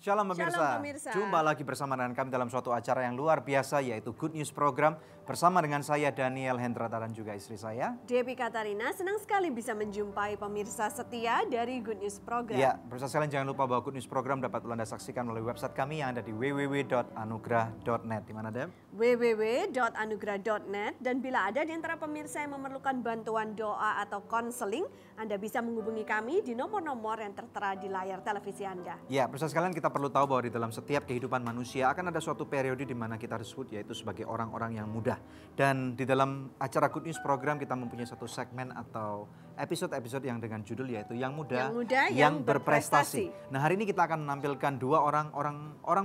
Shalom pemirsa. Shalom pemirsa. Jumpa lagi bersama dengan kami dalam suatu acara yang luar biasa yaitu Good News Program bersama dengan saya Daniel Hendrata dan juga istri saya Debbie Katarina. Senang sekali bisa menjumpai pemirsa setia dari Good News Program. Ya, pemirsa sekalian jangan lupa bahwa Good News Program dapat Anda saksikan melalui website kami yang ada di www.anugrah.net. Di mana, Deb? www.anugrah.net. Dan bila ada di antara pemirsa yang memerlukan bantuan doa atau konseling, Anda bisa menghubungi kami di nomor-nomor yang tertera di layar televisi Anda. Ya, pemirsa sekalian kita perlu tahu bahwa di dalam setiap kehidupan manusia akan ada suatu periode di mana kita disebut yaitu sebagai orang-orang yang muda. Dan di dalam acara Good News Program kita mempunyai satu segmen atau episode-episode yang dengan judul yaitu Yang Muda, yang berprestasi. Nah, hari ini kita akan menampilkan dua orang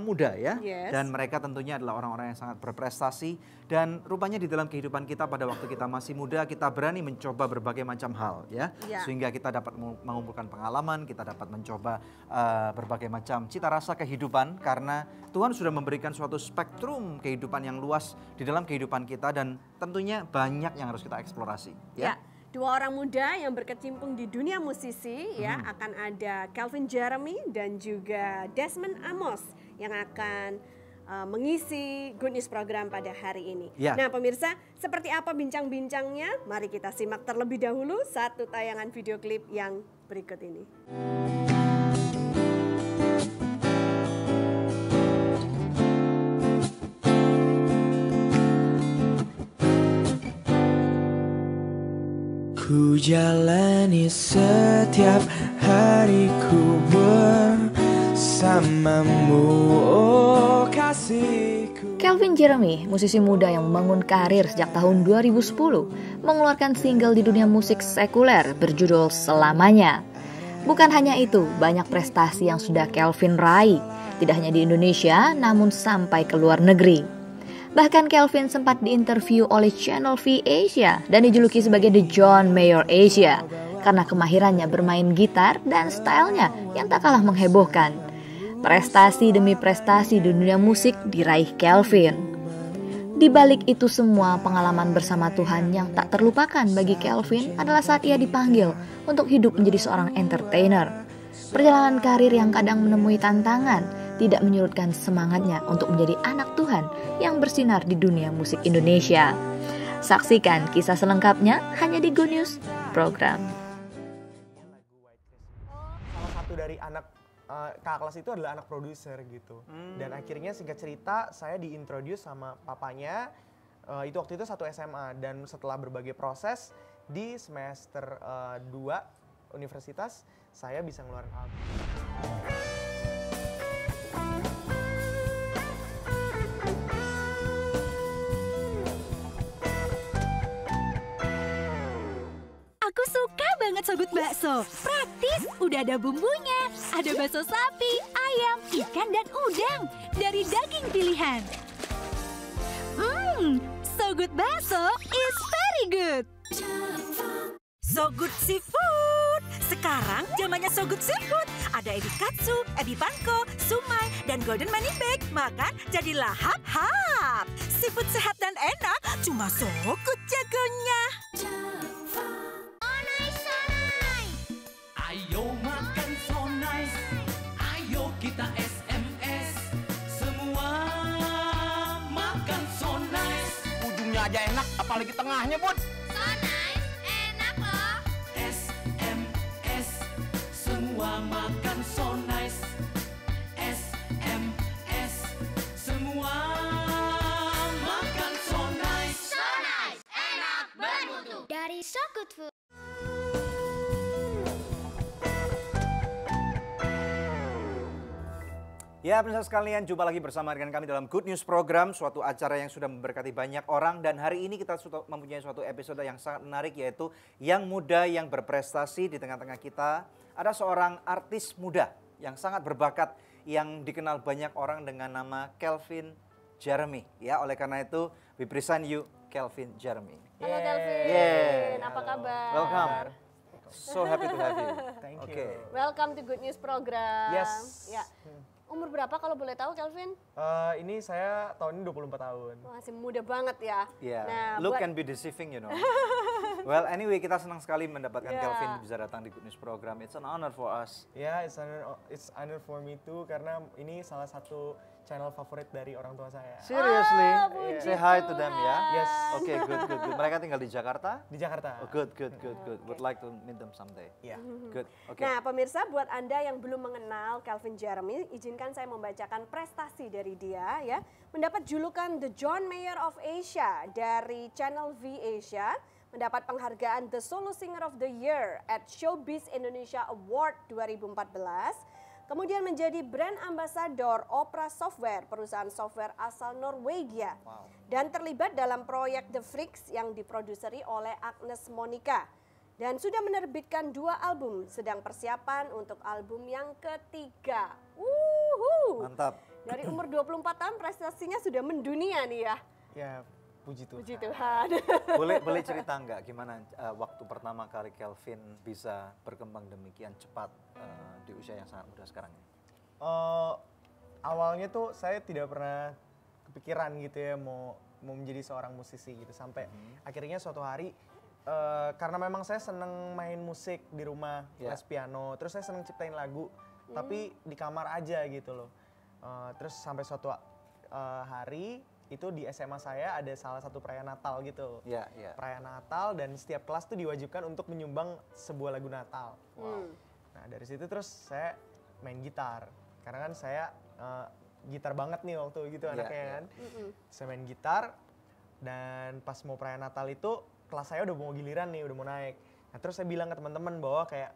muda ya. Yes. Dan mereka tentunya adalah orang-orang yang sangat berprestasi dan rupanya di dalam kehidupan kita pada waktu kita masih muda kita berani mencoba berbagai macam hal ya. Sehingga kita dapat mengumpulkan pengalaman, kita dapat mencoba berbagai macam cita rasa kehidupan karena Tuhan sudah memberikan suatu spektrum kehidupan yang luas di dalam kehidupan kita dan tentunya banyak yang harus kita eksplorasi ya. Dua orang muda yang berkecimpung di dunia musisi ya, akan ada Calvin Jeremy dan juga Desmond Amos yang akan mengisi Good News Program pada hari ini. Nah pemirsa, seperti apa bincang-bincangnya? Mari kita simak terlebih dahulu satu tayangan video klip yang berikut ini. Ku jalani setiap hariku bersamamu, oh kasihku. Calvin Jeremy, musisi muda yang membangun karir sejak tahun 2010, mengeluarkan single di dunia musik sekuler berjudul Selamanya. Bukan hanya itu, banyak prestasi yang sudah Calvin raih, tidak hanya di Indonesia, namun sampai ke luar negeri. Bahkan Calvin sempat diinterview oleh Channel V Asia dan dijuluki sebagai The John Mayer Asia karena kemahirannya bermain gitar dan stylenya yang tak kalah menghebohkan. Prestasi demi prestasi di dunia musik diraih Calvin. Di balik itu semua, pengalaman bersama Tuhan yang tak terlupakan bagi Calvin adalah saat ia dipanggil untuk hidup menjadi seorang entertainer. Perjalanan karir yang kadang menemui tantangan tidak menyurutkan semangatnya untuk menjadi anak Tuhan yang bersinar di dunia musik Indonesia. Saksikan kisah selengkapnya hanya di Good News Program. Salah satu dari anak kakak kelas itu adalah anak produser gitu. Dan akhirnya singkat cerita saya diintroduce sama papanya, itu waktu itu satu SMA. Dan setelah berbagai proses di semester 2 universitas, saya bisa ngeluarin album. Aku suka banget sogut bakso. Praktis, udah ada bumbunya. Ada bakso sapi, ayam, ikan, dan udang. Dari daging pilihan. Sogut bakso is very good. Sogut Seafood. Sekarang zamannya Sogut Seafood. Ada ebi katsu, ebi panko, sumai, dan golden money bag. Makan jadi lahap-hap. Seafood sehat dan enak, cuma Sogut jagonya. Ayo makan so nice, ayo kita SMS, semua makan so nice. Ujungnya aja enak, apalagi tengahnya, Bud. So nice, enak loh. SMS, semua makan so nice. SMS, semua makan so nice. So nice, enak, bermutu. Dari So Good Food. Ya pemirsa sekalian, jumpa lagi bersama dengan kami dalam Good News Program, suatu acara yang sudah memberkati banyak orang. Dan hari ini kita mempunyai suatu episode yang sangat menarik yaitu Yang Muda yang Berprestasi. Di tengah-tengah kita ada seorang artis muda yang sangat berbakat yang dikenal banyak orang dengan nama Calvin Jeremy. Ya, oleh karena itu we present you Calvin Jeremy. Halo Calvin, apa kabar? Welcome. So happy to have you. Thank you. Okay. Welcome to Good News Program. Yes. Ya. Umur berapa kalau boleh tahu, Kelvin? Ini saya tahun ini 24 tahun. Masih muda banget ya. Yeah. Nah, Look buat- can be deceiving, you know. Well, anyway, kita senang sekali mendapatkan Yeah. Kelvin bisa datang di Good News Program. It's an honor for us. Ya, it's honor for me too karena ini salah satu channel favorit dari orang tua saya. Seriously, puji say hi to them ya. Yes. Oke, good. Mereka tinggal di Jakarta. Di Jakarta. Oh, good. Would like to meet them someday. Ya. Good. Oke. Nah, pemirsa, buat Anda yang belum mengenal Kelvin Jeremy, izinkan saya membacakan prestasi dari dia ya. Mendapat julukan The John Mayer of Asia dari Channel V Asia, mendapat penghargaan The Solo Singer of the Year at Showbiz Indonesia Award 2014. Kemudian menjadi brand ambassador Opera Software, perusahaan software asal Norwegia. Wow. Dan terlibat dalam proyek The Freaks yang diproduseri oleh Agnes Monica. Dan sudah menerbitkan 2 album, sedang persiapan untuk album yang ketiga. Mantap. Dari umur 24 tahun prestasinya sudah mendunia nih ya. Ya, puji Tuhan. Puji Tuhan. Boleh cerita nggak gimana waktu pertama kali Kelvin bisa berkembang demikian cepat di usia yang sangat muda sekarang ini? Awalnya tuh saya tidak pernah kepikiran gitu ya mau menjadi seorang musisi gitu sampai akhirnya suatu hari karena memang saya seneng main musik di rumah, les piano, terus saya seneng ciptain lagu tapi di kamar aja gitu loh. Terus sampai suatu hari itu di SMA saya ada salah satu perayaan Natal gitu. Perayaan Natal dan setiap kelas tuh diwajibkan untuk menyumbang sebuah lagu Natal. Nah dari situ terus saya main gitar. Karena kan saya gitar banget nih waktu gitu anaknya kan. Saya main gitar dan pas mau perayaan Natal itu kelas saya udah mau giliran nih, udah mau naik. Nah terus saya bilang ke teman-teman bahwa kayak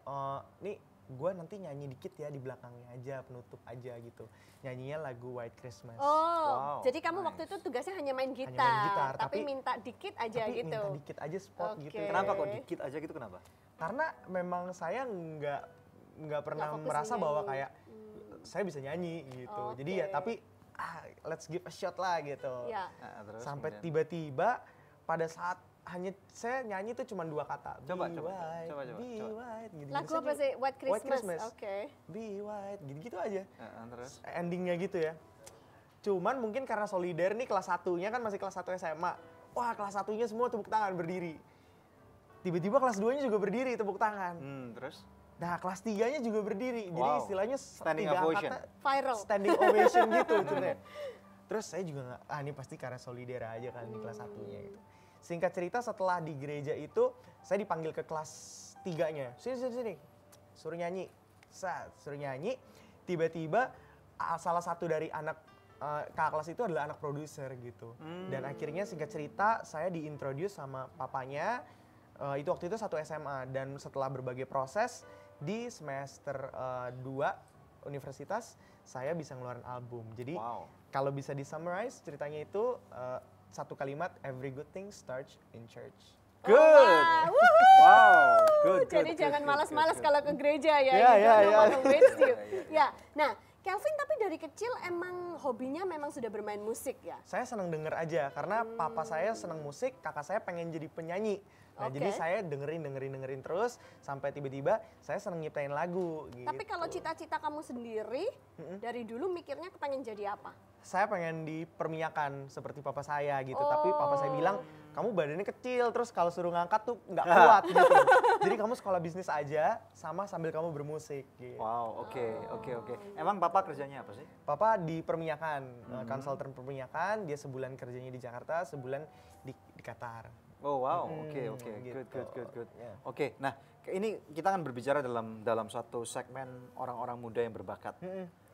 nih gue nanti nyanyi dikit ya di belakangnya aja, penutup aja gitu. Nyanyinya lagu White Christmas. Oh, jadi kamu waktu itu tugasnya hanya main gitar, tapi minta dikit aja gitu. Minta dikit aja spot gitu. Kenapa kok dikit aja gitu, kenapa? Karena memang saya nggak pernah merasa bahwa kayak saya bisa nyanyi gitu. Jadi ya tapi let's give a shot lah gitu. Terus sampai kemudian? tiba-tiba pada saat hanya saya nyanyi itu cuma 2 kata. Coba. Be white. Gitu, Lagu apa sih? White Christmas. Oke. Be white, gitu aja. Terus? Endingnya gitu ya. Cuman mungkin karena solider nih kelas 1-nya kan masih kelas 1 SMA. Wah kelas 1-nya semua tepuk tangan berdiri. Tiba-tiba kelas 2-nya juga berdiri tepuk tangan. Terus? Nah kelas 3-nya juga berdiri. Jadi istilahnya Standing 3 ovation. kata viral. Standing ovation gitu. Terus saya juga nggak, ini pasti karena solider aja kan di kelas 1-nya gitu. Singkat cerita setelah di gereja itu saya dipanggil ke kelas 3-nya. Sini. Suruh nyanyi. Suruh nyanyi. Tiba-tiba salah satu dari anak kakak kelas itu adalah anak produser gitu. Dan akhirnya singkat cerita saya diintroduce sama papanya. Itu waktu itu satu SMA dan setelah berbagai proses di semester 2 universitas saya bisa ngeluarin album. Jadi kalau bisa di-summarize ceritanya itu satu kalimat, every good thing starts in church. Good. Good. Jadi jangan malas-malas kalau ke gereja ya. Ya. Nah, Kelvin tapi dari kecil emang hobinya memang sudah bermain musik ya? Saya senang denger aja karena papa saya senang musik, kakak saya pengen jadi penyanyi. Nah, jadi saya dengerin terus sampai tiba-tiba saya seneng nyiptain lagu gitu. Tapi kalau cita-cita kamu sendiri dari dulu mikirnya kepengen jadi apa? Saya pengen dipermiakan seperti papa saya gitu, tapi papa saya bilang kamu badannya kecil terus kalau suruh ngangkat tuh nggak kuat gitu. Jadi kamu sekolah bisnis aja sama sambil kamu bermusik gitu. Wow, oke. Emang papa kerjanya apa sih? Papa di perminyakan, konsultan perminyakan, dia sebulan kerjanya di Jakarta, sebulan di Qatar. Oh wow, oke, gitu. good. Oke, nah ini kita akan berbicara dalam satu segmen orang-orang muda yang berbakat.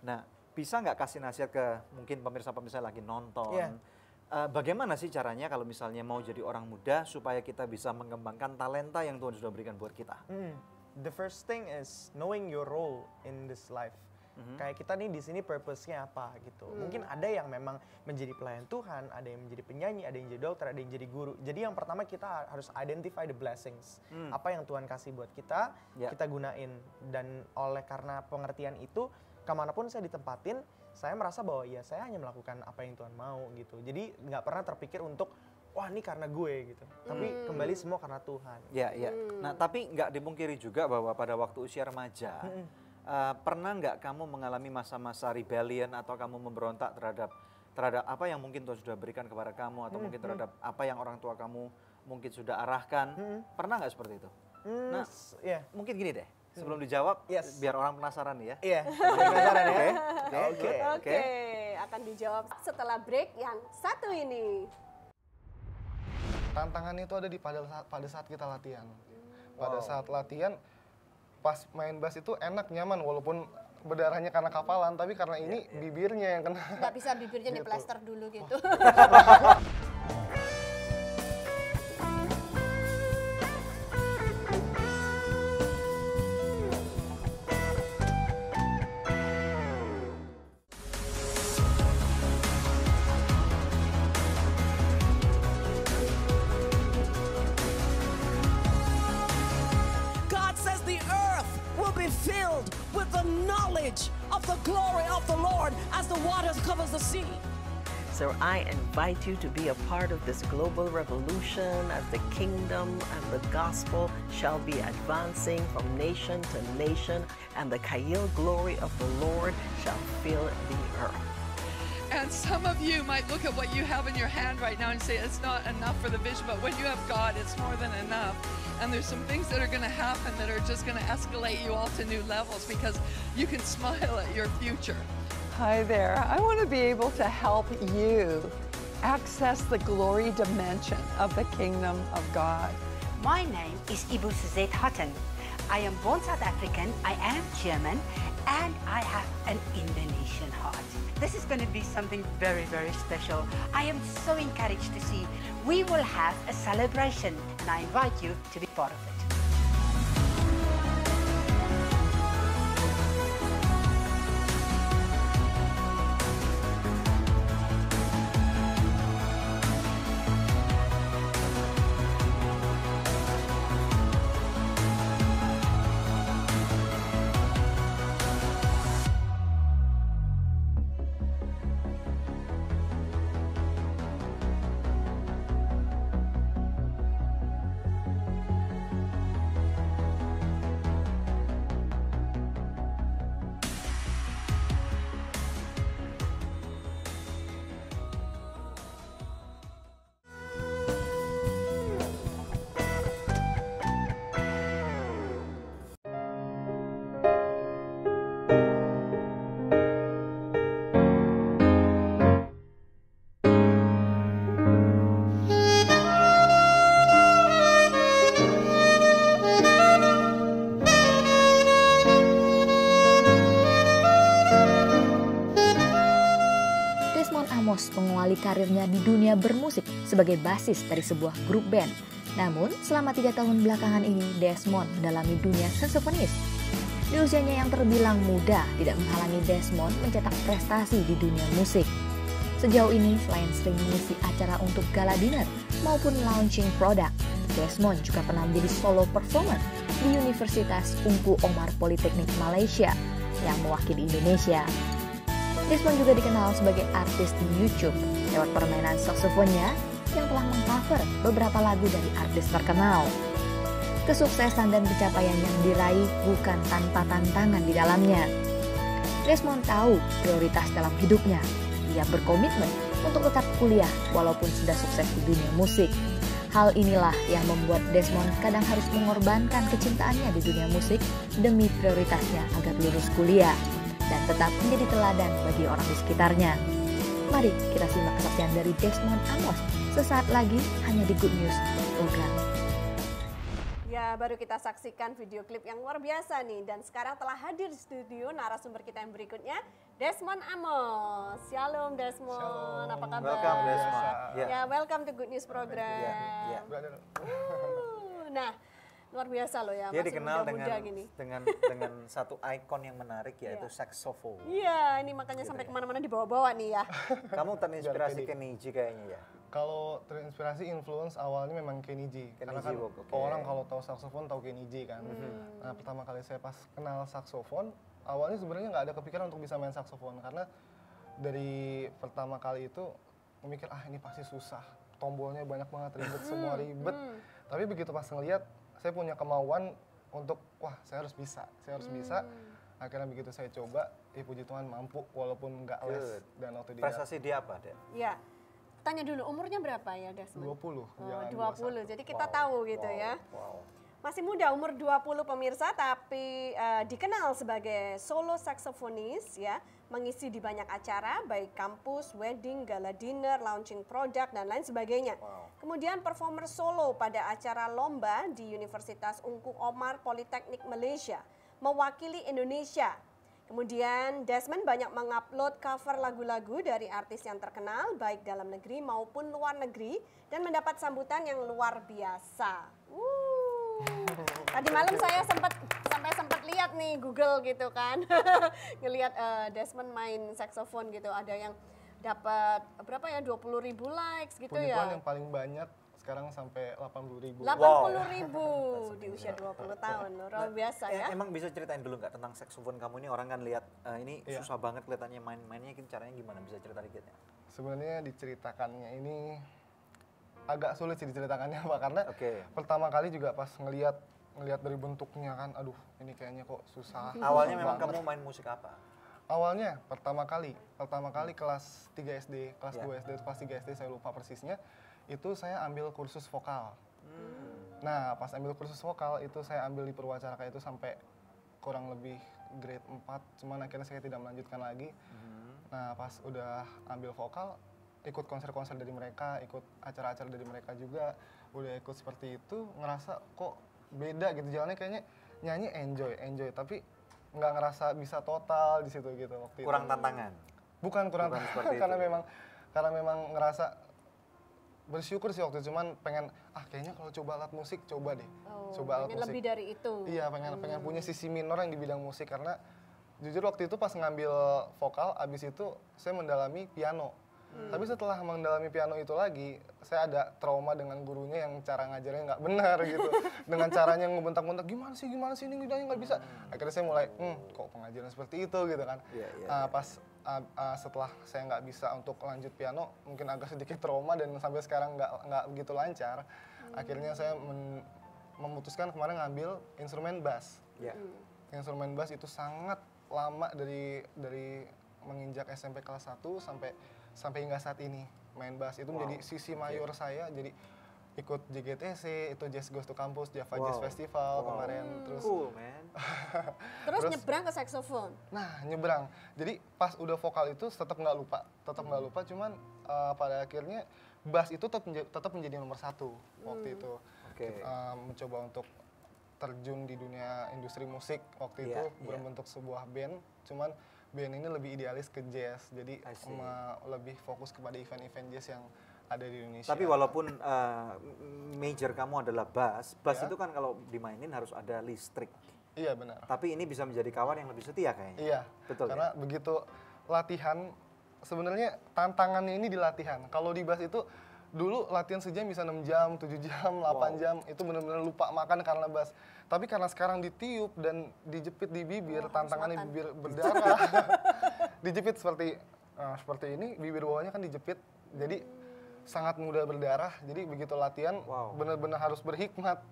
Nah, bisa nggak kasih nasihat ke mungkin pemirsa-pemirsa lagi nonton? Bagaimana sih caranya kalau misalnya mau jadi orang muda supaya kita bisa mengembangkan talenta yang Tuhan sudah berikan buat kita? The first thing is knowing your role in this life. Kayak kita nih di sini purpose-nya apa gitu. Mungkin ada yang memang menjadi pelayan Tuhan, ada yang menjadi penyanyi, ada yang jadi dokter, ada yang jadi guru. Jadi yang pertama kita harus identify the blessings. Apa yang Tuhan kasih buat kita, kita gunain. Dan oleh karena pengertian itu, kemanapun saya ditempatin, saya merasa bahwa ya saya hanya melakukan apa yang Tuhan mau gitu. Jadi nggak pernah terpikir untuk wah ini karena gue gitu. Tapi kembali semua karena Tuhan. Ya. Nah tapi nggak dipungkiri juga bahwa pada waktu usia remaja, pernah nggak kamu mengalami masa-masa rebellion atau kamu memberontak terhadap apa yang mungkin Tuhan sudah berikan kepada kamu atau mungkin terhadap apa yang orang tua kamu mungkin sudah arahkan? Pernah nggak seperti itu? Nah, mungkin gini deh. Sebelum dijawab, biar orang penasaran nih ya. Iya. Penasaran ya? Oke, akan dijawab setelah break yang satu ini. Tantangan itu ada pada saat kita latihan. Pada saat latihan, pas main bass itu enak, nyaman, walaupun berdarahnya karena kapalan, tapi karena ini bibirnya yang kena. Nggak bisa bibirnya diplaster dulu gitu. God says the earth will be filled with the knowledge of the glory of the Lord as the waters covers the sea. So I invite you to be a part of this global revolution as the kingdom and the gospel shall be advancing from nation to nation, and the Kail glory of the Lord shall fill the earth. And some of you might look at what you have in your hand right now and say it's not enough for the vision, but when you have God, it's more than enough. And there's some things that are going to happen that are just going to escalate you all to new levels because you can smile at your future. Hi there. I want to be able to help you access the glory dimension of the kingdom of God. My name is Ibu Suzette Hutton. I am born South African, I am German, and I have an Indonesian heart. This is going to be something very, very special. I am so encouraged to see we will have a celebration, and I invite you to be part of it. Mengawali karirnya di dunia bermusik sebagai basis dari sebuah grup band. Namun, selama 3 tahun belakangan ini, Desmond mendalami dunia saksofonis. Di usianya yang terbilang muda, tidak menghalangi Desmond mencetak prestasi di dunia musik. Sejauh ini, selain sering mengisi acara untuk gala dinner maupun launching produk, Desmond juga pernah menjadi solo performer di Universitas Ungku Omar Politeknik Malaysia yang mewakili Indonesia. Desmond juga dikenal sebagai artis di YouTube lewat permainan saksofonnya yang telah mengcover beberapa lagu dari artis terkenal. Kesuksesan dan pencapaian yang diraih bukan tanpa tantangan di dalamnya. Desmond tahu prioritas dalam hidupnya. Ia berkomitmen untuk tetap kuliah walaupun sudah sukses di dunia musik. Hal inilah yang membuat Desmond kadang harus mengorbankan kecintaannya di dunia musik demi prioritasnya agar lulus kuliah dan tetap menjadi teladan bagi orang di sekitarnya. Mari kita simak kesaksian dari Desmond Amos sesaat lagi hanya di Good News Program. Ya, baru kita saksikan video klip yang luar biasa nih. Dan sekarang telah hadir di studio narasumber kita yang berikutnya, Desmond Amos. Shalom Desmond, Shalom. Apa kabar? Welcome Desmond. Ya, welcome to Good News Program. Nah, luar biasa loh ya, dia masih dikenal muda-muda gini. dengan satu ikon yang menarik yaitu saksofon. Iya, ini makanya sampai kemana-mana dibawa-bawa nih ya. Kamu terinspirasi Kenny G kayaknya ya? Kalau terinspirasi influence awalnya memang Kenny G. Karena kan orang kalau tahu saksofon tahu Kenny G kan. Nah, pertama kali saya pas kenal saksofon, awalnya sebenarnya nggak ada kepikiran untuk bisa main saksofon karena dari pertama kali itu memikir ini pasti susah, tombolnya banyak banget, ribet, semua ribet. Tapi begitu pas ngeliat, saya punya kemauan untuk, wah saya harus bisa. Akhirnya begitu saya coba, puji Tuhan mampu walaupun nggak les. Dan waktu di prestasi dia apa, Dek? Ya, tanya dulu umurnya berapa ya, Desmond? 20. Oh, 20, jadi kita tahu gitu ya. Masih muda, umur 20 pemirsa, tapi dikenal sebagai solo saksofonis ya, mengisi di banyak acara, baik kampus, wedding, gala dinner, launching produk, dan lain sebagainya. Kemudian performer solo pada acara lomba di Universitas Ungku Omar Politeknik Malaysia, mewakili Indonesia. Kemudian Desmond banyak mengupload cover lagu-lagu dari artis yang terkenal, baik dalam negeri maupun luar negeri, dan mendapat sambutan yang luar biasa. Tadi malam saya sempat lihat nih Google gitu kan, ngelihat Desmond main saksofon gitu, ada yang dapat berapa ya 20.000 likes gitu Puji ya. Tuhan yang paling banyak sekarang sampai 80.000. 80.000 di usia 20 tahun, luar biasa ya. Emang bisa ceritain dulu nggak tentang saksofon kamu ini? Orang kan lihat ini susah banget kelihatannya mainnya, caranya gimana? Bisa cerita dikit ya? Sebenarnya diceritakannya ini agak sulit sih diceritakannya Pak, karena pertama kali juga pas ngelihat dari bentuknya kan, aduh ini kayaknya kok susah. Awalnya memang kamu main musik apa? Awalnya pertama kali kelas 3 SD, kelas 2 SD, kelas 3 SD saya lupa persisnya, itu saya ambil kursus vokal. Nah pas ambil kursus vokal itu saya ambil di Purwacaraka itu sampai kurang lebih grade 4, cuman akhirnya saya tidak melanjutkan lagi. Nah pas udah ambil vokal, ikut konser-konser dari mereka, ikut acara-acara dari mereka juga, udah ikut seperti itu, ngerasa kok beda gitu jalannya, kayaknya nyanyi enjoy, tapi nggak ngerasa bisa total di situ gitu waktu kurang itu. Tantangan? Bukan kurang tantangan, karena memang ngerasa bersyukur sih waktu itu, cuman pengen kayaknya kalau coba alat musik coba deh, coba alat musik. Lebih dari itu. Iya pengen punya sisi minor yang di bidang musik, karena jujur waktu itu pas ngambil vokal, abis itu saya mendalami piano. Tapi setelah mendalami piano itu lagi, saya ada trauma dengan gurunya yang cara ngajarnya nggak benar gitu. Dengan caranya ngebentak-bentak, gimana sih ini nggak bisa. Akhirnya saya mulai, kok pengajaran seperti itu gitu kan. Pas setelah saya nggak bisa untuk lanjut piano, mungkin agak sedikit trauma dan sampai sekarang nggak begitu lancar. Akhirnya saya memutuskan kemarin ngambil instrumen bass. Instrumen bass itu sangat lama dari menginjak SMP kelas 1 sampai hingga saat ini main bass itu menjadi sisi mayor saya. Jadi ikut JGTC, itu Jazz Goes to Campus, Java Jazz Festival kemarin, terus cool, man. terus nyebrang ke saksofon. Nah nyebrang, jadi pas udah vokal itu tetap nggak lupa, cuman pada akhirnya bass itu tetap menjadi nomor 1 waktu itu. Mencoba untuk terjun di dunia industri musik waktu itu, berbentuk sebuah band, cuman band ini lebih idealis ke jazz, jadi lebih fokus kepada event-event jazz yang ada di Indonesia. Tapi walaupun major kamu adalah bass itu kan kalau dimainin harus ada listrik. Iya benar. Tapi ini bisa menjadi kawan yang lebih setia kayaknya. Iya, betul. Karena begitu latihan, sebenarnya tantangannya ini di latihan. Kalau di bass itu dulu latihan sejam bisa 6 jam, 7 jam, 8 jam, itu benar-benar lupa makan karena bass. Tapi karena sekarang ditiup dan dijepit di bibir, tantangannya bibir berdarah. Dijepit seperti ini, bibir bawahnya kan dijepit, jadi sangat mudah berdarah. Jadi begitu latihan benar-benar harus berhikmat.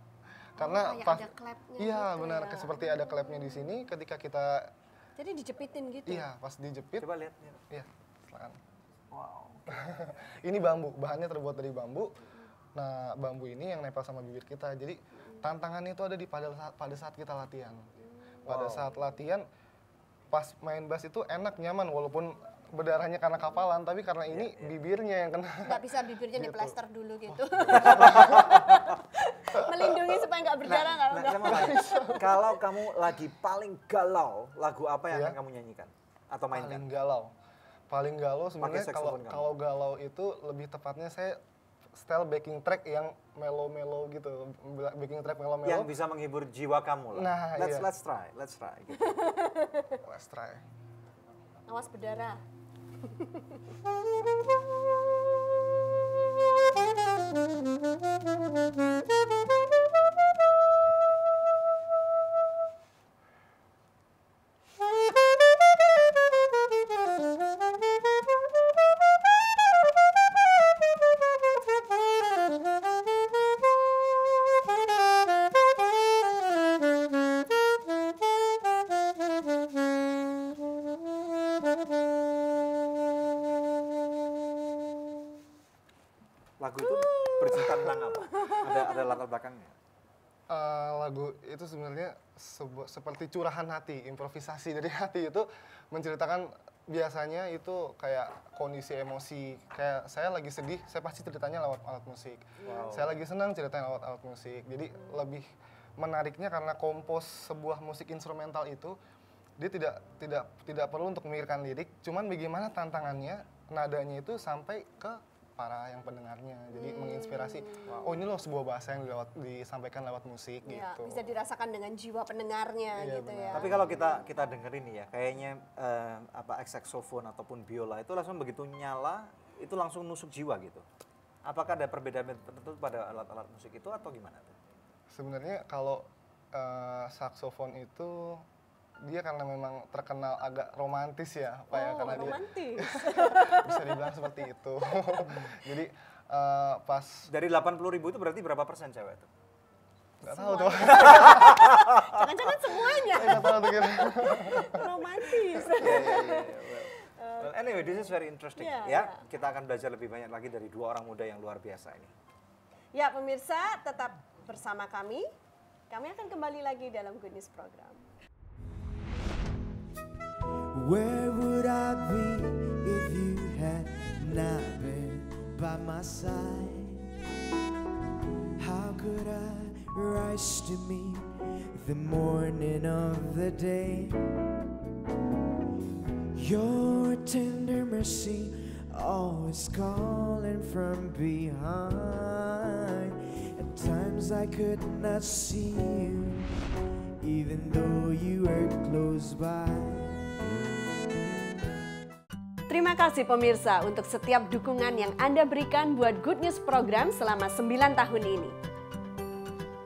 Karena ada klepnya. Iya gitu benar, ya. seperti ada klepnya di sini ketika kita. Jadi dijepitin gitu. Iya, pas dijepit. Coba lihat. Iya, silakan. Wow. Ini bambu, bahannya terbuat dari bambu. Nah, bambu ini yang nempel sama bibir kita. Jadi tantangannya itu ada pada saat kita latihan. Pada saat latihan, pas main bass itu enak, nyaman, walaupun berdarahnya karena kapalan, tapi karena ini bibirnya yang kena. Nggak bisa bibirnya diplester dulu gitu. Melindungi supaya nggak berdarah. Kalau kamu lagi paling galau, lagu apa yang akan kamu nyanyikan atau mainkan? Paling galau sebenarnya kalau galau itu lebih tepatnya saya style backing track yang mellow gitu, backing track mellow. Yang bisa menghibur jiwa kamu lah. Nah, let's try. Gitu. Let's try. Awas berdarah. lagu itu bercerita tentang apa? Ada latar belakangnya? Lagu itu sebenarnya seperti curahan hati, improvisasi dari hati itu menceritakan biasanya itu kayak kondisi emosi. Kayak saya lagi sedih, saya pasti ceritanya lewat alat musik. Wow. Saya lagi senang ceritanya lewat alat musik. Jadi lebih menariknya karena kompos sebuah musik instrumental itu dia tidak perlu untuk memikirkan lirik, cuman bagaimana tantangannya nadanya itu sampai ke para yang pendengarnya, jadi menginspirasi. Oh ini loh sebuah bahasa yang disampaikan lewat musik ya, gitu. Bisa dirasakan dengan jiwa pendengarnya gitu ya. Tapi kalau kita dengerin nih ya, kayaknya saksofon ataupun biola itu langsung begitu nyala, itu langsung nusuk jiwa gitu. Apakah ada perbedaan tertentu pada alat-alat musik itu atau gimana tuh? Sebenarnya kalau saksofon itu dia karena memang terkenal agak romantis ya, Pak ya, karena romantis. Dia bisa dibilang seperti itu. Jadi pas dari 80.000 itu berarti berapa persen cewek itu? Nggak tahu tuh. Jangan-jangan semuanya. Nggak tahu tuh kira. Romantis. Well, anyway, this is very interesting. Ya, kita akan belajar lebih banyak lagi dari dua orang muda yang luar biasa ini. Ya, pemirsa tetap bersama kami. Kami akan kembali lagi dalam Good News Program. Where would I be if you had not been by my side? How could I rise to meet the morning of the day? Your tender mercy always calling from behind. At times I could not see you, even though you were close by. Terima kasih pemirsa untuk setiap dukungan yang Anda berikan buat Good News Program selama 9 tahun ini.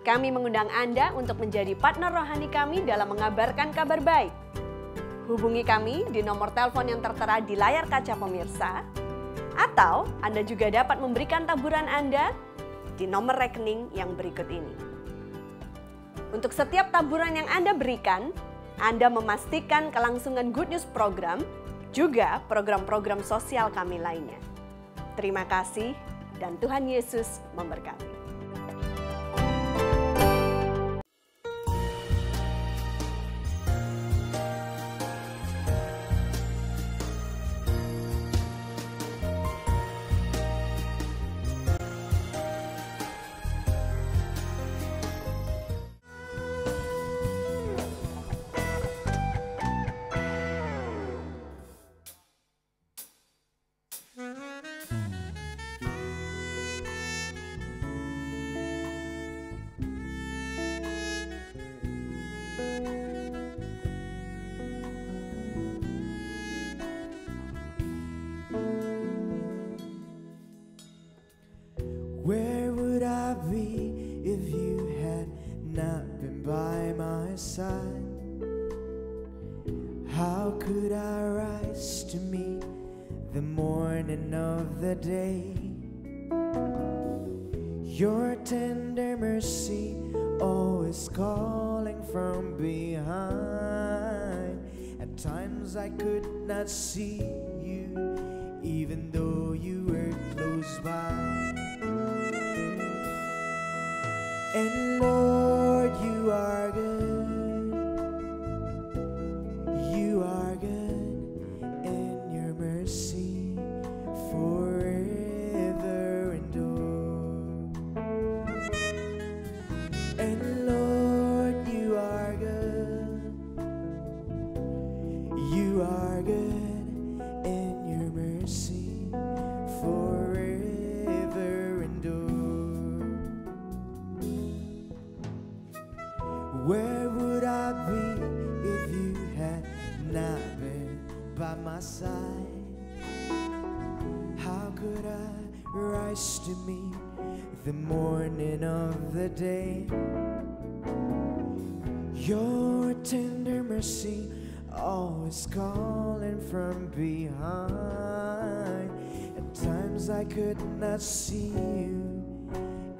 Kami mengundang Anda untuk menjadi partner rohani kami dalam mengabarkan kabar baik. Hubungi kami di nomor telepon yang tertera di layar kaca pemirsa, atau Anda juga dapat memberikan taburan Anda di nomor rekening yang berikut ini. Untuk setiap taburan yang Anda berikan, Anda memastikan kelangsungan Good News Program, juga program-program sosial kami lainnya. Terima kasih dan Tuhan Yesus memberkati. Where would I be if you had not been by my side? How could I rise to meet the morning of the day? Your tender mercy always calling from behind. At times I could not see you, even though you were close by. And Lord, you are good. You are good, and your mercy forever endure. And Lord, you are good. You are good, and your mercy forever endure. Where would I be if you had not been by my side? How could I rise to meet the morning of the day? Your tender mercy always calling from behind. At times I could not see you,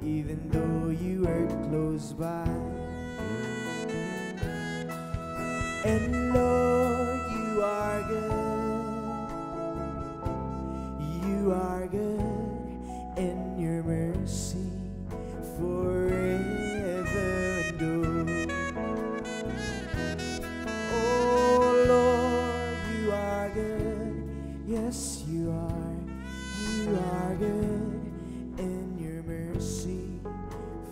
even though you were close by. And Lord, you are good. You are good, and your You are good and your mercy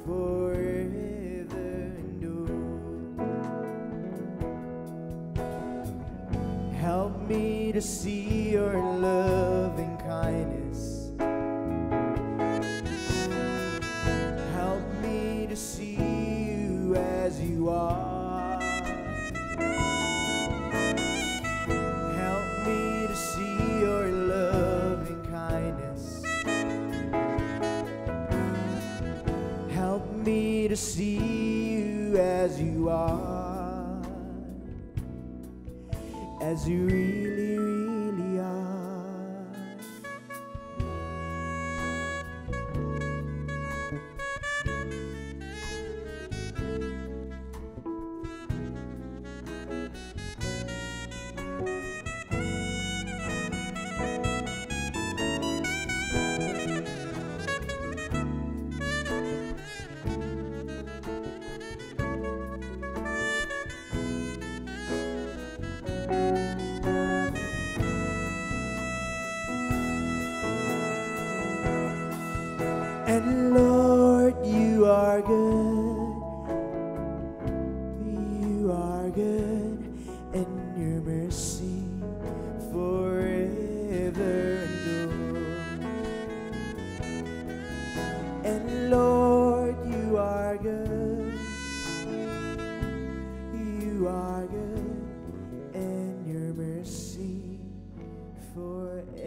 forever endure. Help me to see your loving kindness. Help me to see you as you are. Help me to see your loving kindness. Help me to see you as you are, as you really, really are. And Lord, you are good. You are good, and your mercy forever endure. And Lord, you are good. You are good, and your mercy forever.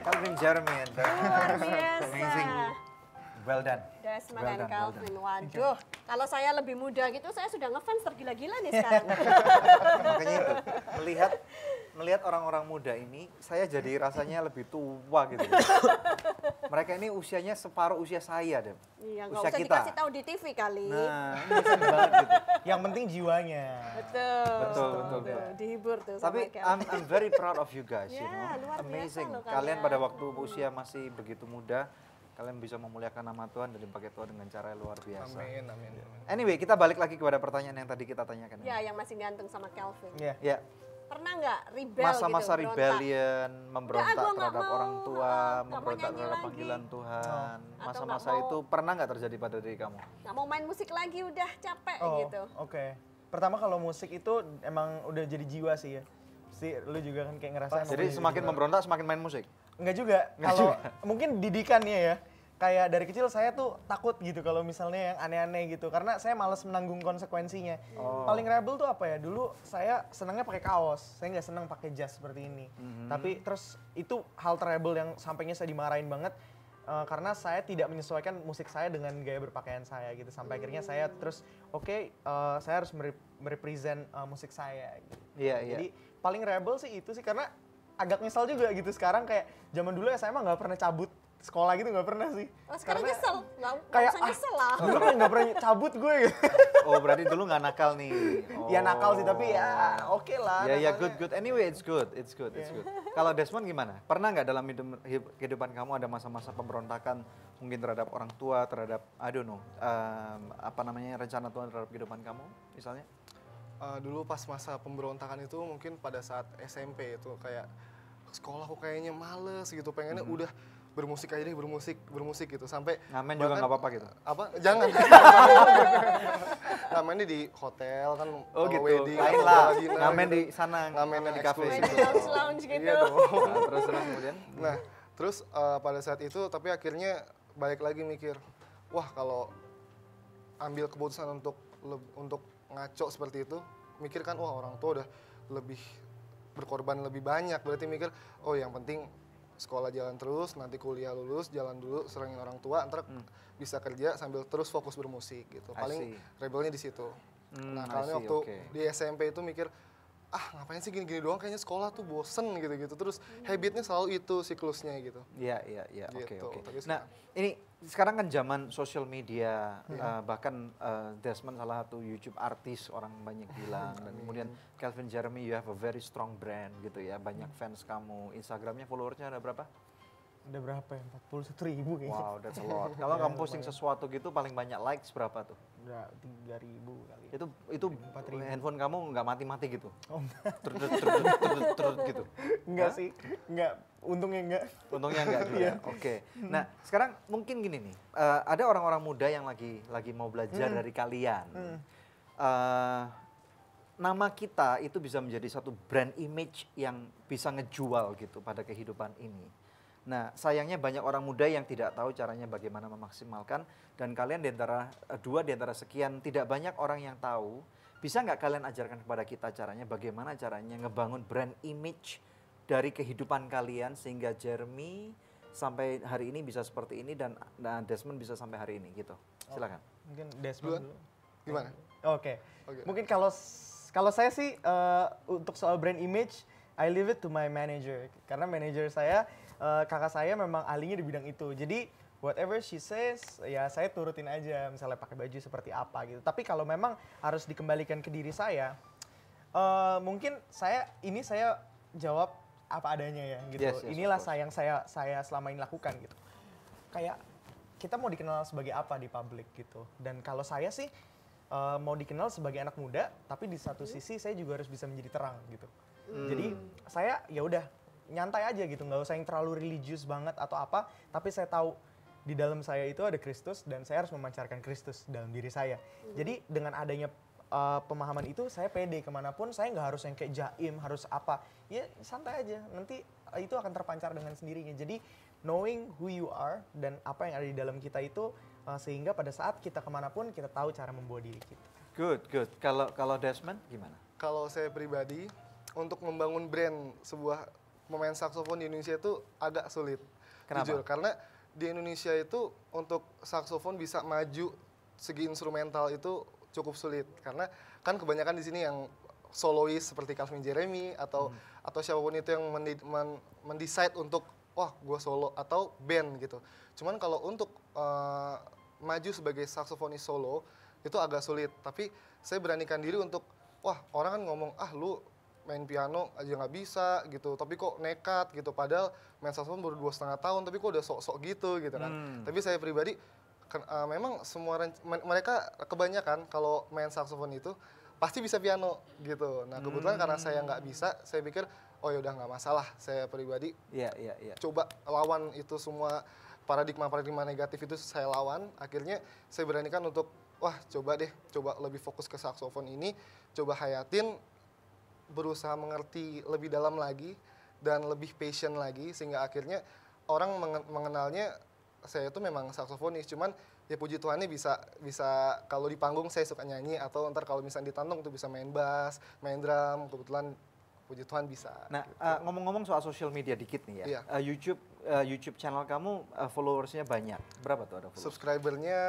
Calvin Jeremy and Luar biasa. amazing. Well done. Desmond Well dan done, well Calvin, done. waduh. Kalau saya lebih muda gitu, saya sudah ngefans tergila-gila nih sekarang. Makanya itu, melihat orang-orang muda ini, saya jadi rasanya lebih tua gitu. Mereka ini usianya separuh usia saya, Dem. Iya, nggak Usia usah kita. dikasih tahu di TV kali. Nah, ini keren banget gitu. Yang penting jiwanya. Betul. Dihibur tuh Tapi sama I'm very proud of you guys, you Ya, know. luar biasa Amazing. loh Kalian kalian. pada waktu usia masih begitu muda, kalian bisa memuliakan nama Tuhan dan dipakai Tuhan dengan cara yang luar biasa. Amin, amin. Anyway, kita balik lagi kepada pertanyaan yang tadi kita tanyakan. Ya, yang masih gantung sama Calvin. Ya. Pernah nggak rebel Masa-masa gitu, rebellion, memberontak Udah, gua nggak terhadap mau, orang tua, nggak mau memberontak nyanyi terhadap lagi. panggilan Tuhan. Atau Masa-masa nggak mau- itu pernah nggak terjadi pada diri kamu? Nggak mau main musik lagi, udah capek Oh, gitu. oke. Pertama kalau musik itu emang udah jadi jiwa sih ya. Pasti lu juga kan kayak ngerasa. Jadi semakin memberontak, semakin main musik? Enggak juga. Nggak Kalau juga. mungkin didikannya ya. Kayak dari kecil saya tuh takut gitu kalau misalnya yang aneh-aneh gitu. Karena saya malas menanggung konsekuensinya. Oh. Paling rebel tuh apa ya? Dulu saya senangnya pakai kaos. Saya nggak senang pakai jas seperti ini. Tapi terus itu hal terebel yang sampainya saya dimarahin banget. Karena saya tidak menyesuaikan musik saya dengan gaya berpakaian saya gitu. Sampai akhirnya saya terus saya harus merepresent musik saya gitu. Iya. Jadi paling rebel sih itu sih karena agak nyesel juga gitu sekarang kayak zaman dulu SMA nggak pernah cabut sekolah gitu nggak pernah sih. Oh, sekarang Karena nyesel? Nggak kayak, usah nyesel lah. dulu kan nggak pernah cabut gue gitu. Oh, berarti dulu nggak nakal nih. Ya nakal sih tapi ya oke lah. Ya, nakalnya. good. Anyway, it's good. Kalau Desmond gimana? Pernah nggak dalam kehidupan kamu ada masa-masa pemberontakan mungkin terhadap orang tua, terhadap I don't know, rencana Tuhan terhadap kehidupan kamu misalnya? Dulu pas masa pemberontakan itu mungkin pada saat SMP itu kayak sekolah kok kayaknya males gitu, pengennya udah bermusik aja deh, bermusik gitu sampai ngamen juga nggak apa-apa gitu? Apa? Jangan. Ngamennya di hotel kan. Oh gitu, wedding, lain atau lah. dinner Ngamen gitu. di sana, Ngamennya di kafe eksklusif. gitu. Lounge gitu. Iya dong. Nah, terus kemudian? Nah, terus pada saat itu tapi akhirnya balik lagi mikir, wah kalau ambil keputusan untuk ngaco seperti itu, mikir kan wah orang tua udah lebih berkorban lebih banyak, berarti mikir oh yang penting sekolah jalan terus, nanti kuliah lulus, jalan dulu, serangin orang tua, ntar bisa kerja sambil terus fokus bermusik gitu. Paling rebelnya di situ. Nah, kalau waktu di SMP itu mikir, ngapain sih gini-gini doang, kayaknya sekolah tuh bosen gitu-gitu. Terus habitnya selalu itu siklusnya gitu. Iya, oke. Gitu. Nah, ini sekarang kan zaman sosial media, bahkan Desmond salah satu YouTube artis orang banyak bilang, dan kemudian Calvin Jeremy, you have a very strong brand gitu ya, banyak fans kamu. Instagramnya followersnya ada berapa? Ada berapa ya? 41.000 kayaknya. Wow, that's a lot. Kalau kamu posting sesuatu gitu paling banyak likes berapa tuh? Udah 3.000 kali. Itu handphone kamu nggak mati-mati gitu? Oh, terus gitu? Enggak sih, enggak. Untungnya enggak. Untungnya enggak juga. Oke. Nah, sekarang mungkin gini nih, ada orang-orang muda yang lagi mau belajar dari kalian. Nama kita itu bisa menjadi satu brand image yang bisa ngejual gitu pada kehidupan ini. Nah, sayangnya banyak orang muda yang tidak tahu caranya bagaimana memaksimalkan, dan kalian dua di antara sekian tidak banyak orang yang tahu. Bisa nggak kalian ajarkan kepada kita bagaimana caranya ngebangun brand image dari kehidupan kalian sehingga Jeremy sampai hari ini bisa seperti ini dan Desmond bisa sampai hari ini gitu. Silakan. Mungkin Desmond dulu. Gimana? Oke. Mungkin kalau saya sih untuk soal brand image, I leave it to my manager. Karena manager saya, kakak saya memang ahlinya di bidang itu. Jadi whatever she says, ya saya turutin aja. Misalnya pakai baju seperti apa gitu. Tapi kalau memang harus dikembalikan ke diri saya, mungkin saya jawab apa adanya ya gitu. Yes, inilah yang saya selama ini lakukan gitu. Kayak kita mau dikenal sebagai apa di publik gitu. Dan kalau saya sih mau dikenal sebagai anak muda, tapi di satu sisi saya juga harus bisa menjadi terang gitu. Jadi saya ya udah nyantai aja gitu, nggak usah yang terlalu religius banget atau apa, tapi saya tahu di dalam saya itu ada Kristus dan saya harus memancarkan Kristus dalam diri saya. Jadi dengan adanya pemahaman itu, saya pede kemanapun, saya nggak harus yang kayak jaim, harus apa, ya santai aja, nanti itu akan terpancar dengan sendirinya. Jadi knowing who you are dan apa yang ada di dalam kita itu, sehingga pada saat kita kemanapun kita tahu cara membawa diri kita. Good. Kalau Desmond gimana? Kalau saya pribadi, untuk membangun brand sebuah pemain saksofon di Indonesia itu agak sulit. Kenapa? Jujur, karena di Indonesia itu untuk saksofon bisa maju segi instrumental itu cukup sulit. Karena kan kebanyakan di sini yang solois seperti Calvin Jeremy atau siapapun itu yang mendecide untuk wah gue solo atau band gitu. Cuman kalau untuk maju sebagai saksofonis solo itu agak sulit. Tapi saya beranikan diri untuk wah orang kan ngomong lu main piano aja nggak bisa gitu, tapi kok nekat gitu, padahal main saksofon baru 2,5 tahun, tapi kok udah sok-sok gitu kan. Tapi saya pribadi, memang semua mereka kebanyakan kalau main saksofon itu pasti bisa piano gitu. Nah kebetulan karena saya nggak bisa, saya pikir oh ya udah nggak masalah, saya pribadi coba lawan itu semua paradigma negatif itu saya lawan. Akhirnya saya beranikan untuk wah coba lebih fokus ke saksofon ini, coba hayatin, berusaha mengerti lebih dalam lagi dan lebih passion lagi, sehingga akhirnya orang mengenalnya saya itu memang saksofonis. Cuman ya puji Tuhannya bisa kalau di panggung saya suka nyanyi, atau ntar kalau misalnya di tandong tuh bisa main bass, main drum, kebetulan puji Tuhan bisa. Nah ngomong-ngomong soal social media dikit nih ya, YouTube channel kamu followersnya banyak, berapa tuh ada followers? Subscribernya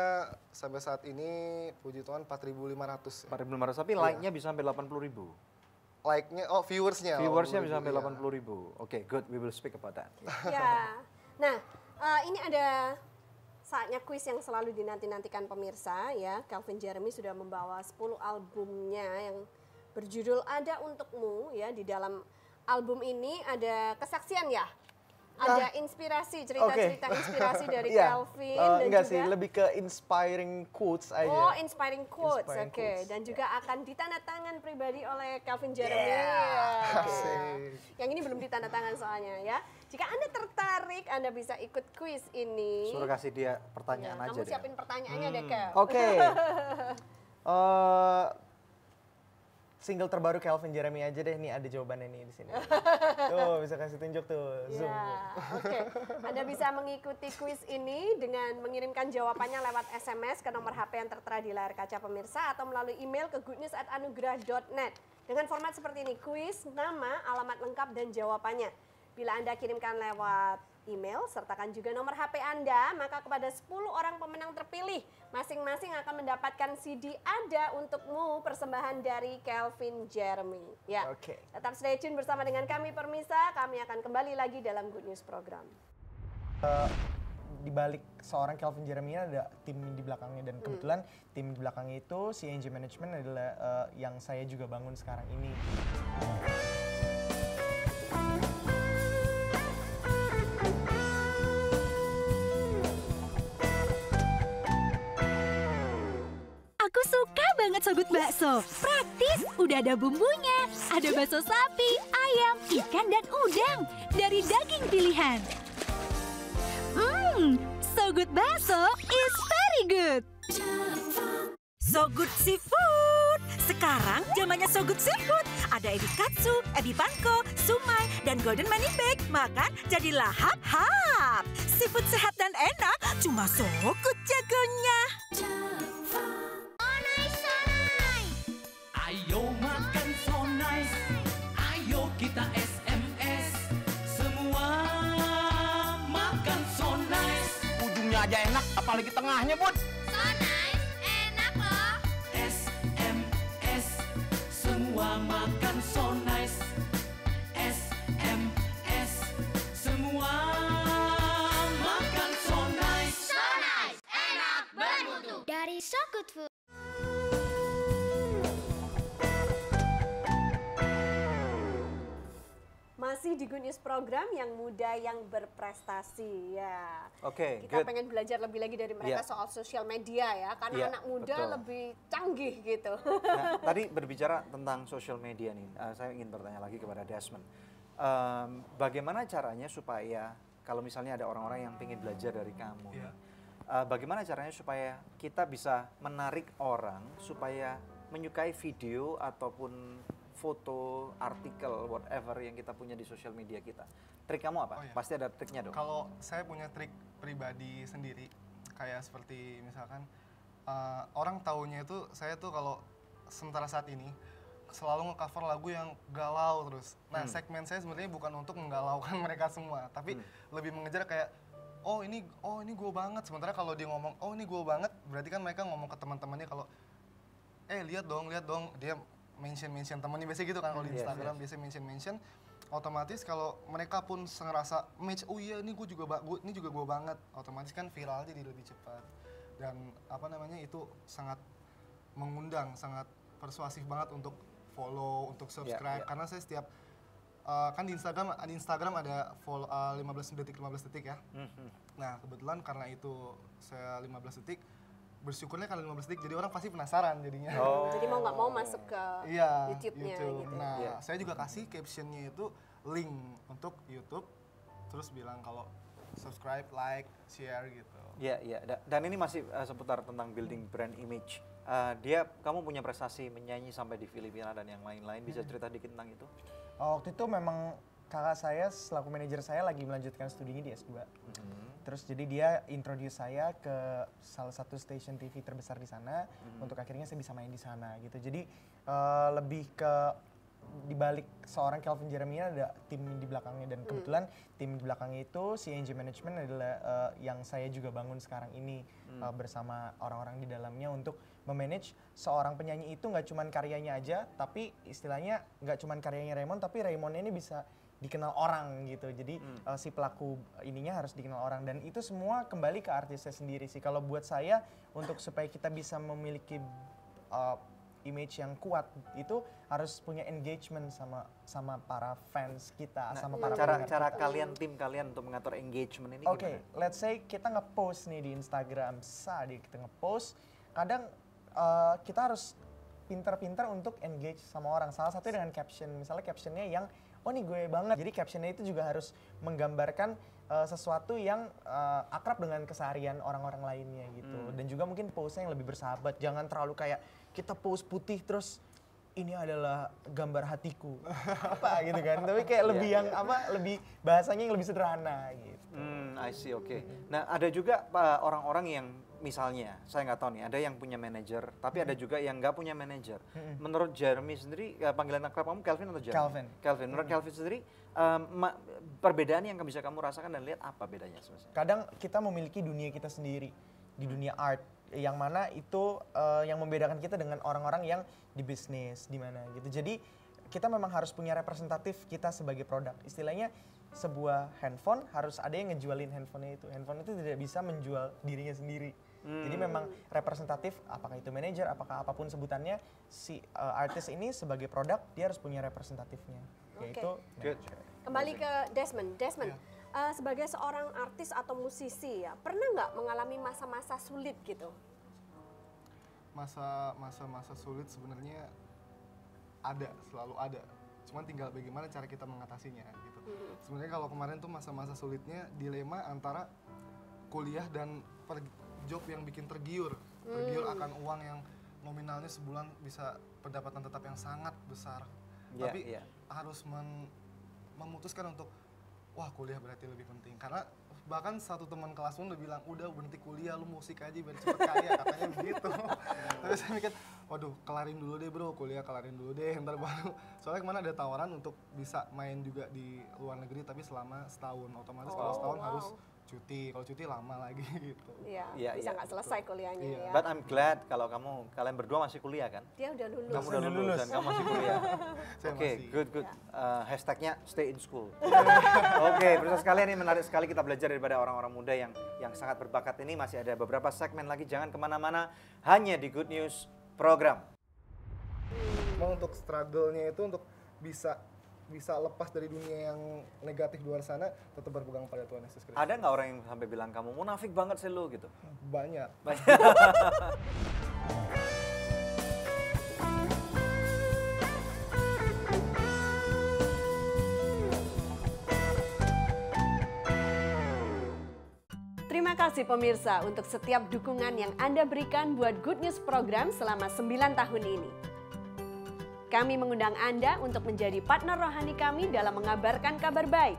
sampai saat ini puji Tuhan 4.500. 4.500, tapi like-nya bisa sampai 80.000. Like-nya, viewersnya bisa sampai 80.000. Oke, good, we will speak about that. Ya, nah ini ada saatnya kuis yang selalu dinanti-nantikan pemirsa ya. Calvin Jeremy sudah membawa 10 albumnya yang berjudul Ada Untukmu ya. Di dalam album ini ada kesaksian ya? Ada inspirasi, cerita-cerita inspirasi dari Calvin dan enggak juga sih, lebih ke inspiring quotes aja. Oh, inspiring quotes. Oke. Dan juga akan ditandatangan pribadi oleh Calvin Jeremy. Yang ini belum ditandatangan soalnya ya. Jika Anda tertarik, Anda bisa ikut kuis ini. Suruh kasih dia pertanyaan aja deh. Kamu siapin pertanyaannya deh, Kel. Oke. Single terbaru Calvin Jeremy aja deh, nih ada jawabannya nih di sini. Tuh, bisa kasih tunjuk tuh, zoom. Oke. Anda bisa mengikuti kuis ini dengan mengirimkan jawabannya lewat SMS ke nomor HP yang tertera di layar kaca pemirsa, atau melalui email ke goodnews@anugerah.net. Dengan format seperti ini, kuis, nama, alamat lengkap, dan jawabannya. Bila Anda kirimkan lewat email, sertakan juga nomor HP Anda, maka kepada 10 orang pemenang terpilih, masing-masing akan mendapatkan CD Ada Untukmu, persembahan dari Calvin Jeremy. Ya, tetap stay tune bersama dengan kami Permisa, kami akan kembali lagi dalam Good News Program. Di balik seorang Calvin Jeremy ada tim di belakangnya, dan kebetulan tim di belakangnya itu CNG Management adalah yang saya juga bangun sekarang ini. Aku suka banget Sogut Bakso. Praktis, udah ada bumbunya. Ada bakso sapi, ayam, ikan, dan udang. Dari daging pilihan. Sogut Bakso is very good. Sogut Seafood. Sekarang zamannya Sogut Seafood. Ada ebi katsu, ebi panko, sumai, dan golden money bag. Makan jadi lahap-hap. Seafood sehat dan enak, cuma Sogut jagonya. Ayo makan so nice, ayo kita SMS, semua makan so nice. Ujungnya aja enak, apalagi tengahnya, Bud. So nice, enak loh. SMS, semua makan so nice. SMS, semua makan so nice. So nice, enak, bermutu. Dari So Good Food. Masih di Good News Program yang muda yang berprestasi ya. Oke, kita pengen belajar lebih lagi dari mereka soal sosial media ya, karena anak muda lebih canggih gitu. Nah, tadi berbicara tentang sosial media nih, saya ingin bertanya lagi kepada Desmond. Bagaimana caranya supaya kalau misalnya ada orang-orang yang ingin belajar dari kamu, bagaimana caranya supaya kita bisa menarik orang supaya menyukai video ataupun foto, artikel, whatever yang kita punya di sosial media kita. Trik kamu apa? Pasti ada triknya dong. Kalau saya punya trik pribadi sendiri, kayak seperti misalkan orang taunya itu saya tuh kalau sementara saat ini selalu nge-cover lagu yang galau terus. Nah, segmen saya sebenarnya bukan untuk menggalaukan mereka semua, tapi lebih mengejar kayak oh ini gue banget. Sementara kalau dia ngomong oh ini gue banget, berarti kan mereka ngomong ke teman-temannya kalau lihat dong dia mention temennya biasanya gitu kan kalau di Instagram biasanya mention otomatis kalau mereka pun ngerasa match oh iya ini gue juga gue banget, otomatis kan viral jadi lebih cepat, dan apa namanya itu sangat mengundang, sangat persuasif banget untuk follow, untuk subscribe karena saya setiap kan di Instagram ada follow 15 detik ya. Nah kebetulan karena itu saya 15 detik, bersyukurnya kalau 15 detik jadi orang pasti penasaran jadinya. Jadi mau nggak mau masuk ke YouTube-nya gitu. Nah, saya juga kasih captionnya itu link untuk YouTube, terus bilang kalau subscribe, like, share gitu. Iya. Dan ini masih seputar tentang building brand image. Kamu punya prestasi menyanyi sampai di Filipina dan yang lain-lain. Bisa cerita dikit tentang itu? Waktu itu memang kakak saya selaku manajer saya lagi melanjutkan studinya di S2. Terus jadi dia introduce saya ke salah satu stasiun TV terbesar di sana untuk akhirnya saya bisa main di sana gitu. Jadi lebih ke di balik seorang Calvin Jeremy ada tim di belakangnya, dan kebetulan tim di belakangnya itu CNG Management adalah yang saya juga bangun sekarang ini bersama orang-orang di dalamnya untuk memanage seorang penyanyi itu nggak cuman karyanya aja, tapi istilahnya nggak cuman karyanya Raymond, tapi Raymondnya ini bisa dikenal orang gitu. Jadi si pelaku ininya harus dikenal orang, dan itu semua kembali ke artisnya sendiri sih. Kalau buat saya untuk supaya kita bisa memiliki image yang kuat itu harus punya engagement sama para fans kita, sama para cara tim kalian untuk mengatur engagement ini gimana? Let's say kita nge-post nih di Instagram, kita nge-post, kadang kita harus pinter-pinter untuk engage sama orang. Salah satunya dengan caption, misalnya captionnya yang oh nih gue banget. Jadi captionnya itu juga harus menggambarkan sesuatu yang akrab dengan keseharian orang-orang lainnya gitu. Dan juga mungkin postnya yang lebih bersahabat. Jangan terlalu kayak kita post putih terus ini adalah gambar hatiku. Apa gitu kan. Tapi kayak lebih yang lebih bahasanya yang lebih sederhana gitu. I see, oke. Nah ada juga orang-orang yang misalnya, saya nggak tahu nih, ada yang punya manajer, tapi ada juga yang nggak punya manajer. Menurut Jeremy sendiri, panggilan akrab kamu Kelvin atau Jeremy? Kelvin. Menurut Kelvin sendiri, perbedaan yang bisa kamu rasakan dan lihat apa bedanya sebenarnya? Kadang kita memiliki dunia kita sendiri di dunia art, yang mana itu yang membedakan kita dengan orang-orang yang di bisnis, di mana gitu. Jadi kita memang harus punya representatif kita sebagai produk. Istilahnya sebuah handphone harus ada yang ngejualin handphonenya itu. Handphone itu tidak bisa menjual dirinya sendiri. Jadi memang representatif, apakah itu manajer, apakah apapun sebutannya, si artis ini sebagai produk dia harus punya representatifnya, yaitu manajer. Kembali ke Desmond. Sebagai seorang artis atau musisi ya, pernah nggak mengalami masa-masa sulit gitu? Masa-masa sulit sebenarnya selalu ada. Cuman tinggal bagaimana cara kita mengatasinya gitu. Sebenarnya kalau kemarin tuh masa-masa sulitnya dilema antara kuliah dan job yang bikin tergiur akan uang yang nominalnya sebulan bisa pendapatan tetap yang sangat besar. Tapi harus memutuskan untuk wah kuliah berarti lebih penting, karena bahkan satu teman kelas pun udah bilang udah berhenti kuliah, lu musik aja biar cepet kaya, katanya begitu. Tapi saya mikir waduh kelarin dulu deh bro, kuliah kelarin dulu deh ntar baru, soalnya kemana ada tawaran untuk bisa main juga di luar negeri tapi selama setahun, otomatis kalau setahun harus cuti, kalau cuti lama lagi gitu. Iya, bisa nggak selesai kuliahnya ya. But I'm glad kalau kalian berdua masih kuliah kan? Dia udah lulus. Kamu udah lulus dan kamu masih kuliah. Oke, good. Hashtagnya stay in school. Oke, pemirsa sekalian, ini menarik sekali kita belajar daripada orang-orang muda yang sangat berbakat ini. Masih ada beberapa segmen lagi, jangan kemana-mana, hanya di Good News Program. Memang untuk struggle-nya itu untuk bisa lepas dari dunia yang negatif di luar sana, tetap berpegang pada Tuhan Yesus Kristus. Ada nggak orang yang sampai bilang kamu munafik banget sih lu gitu? Banyak. Terima kasih pemirsa untuk setiap dukungan yang Anda berikan buat Good News Program selama 9 tahun ini. Kami mengundang Anda untuk menjadi partner rohani kami dalam mengabarkan kabar baik.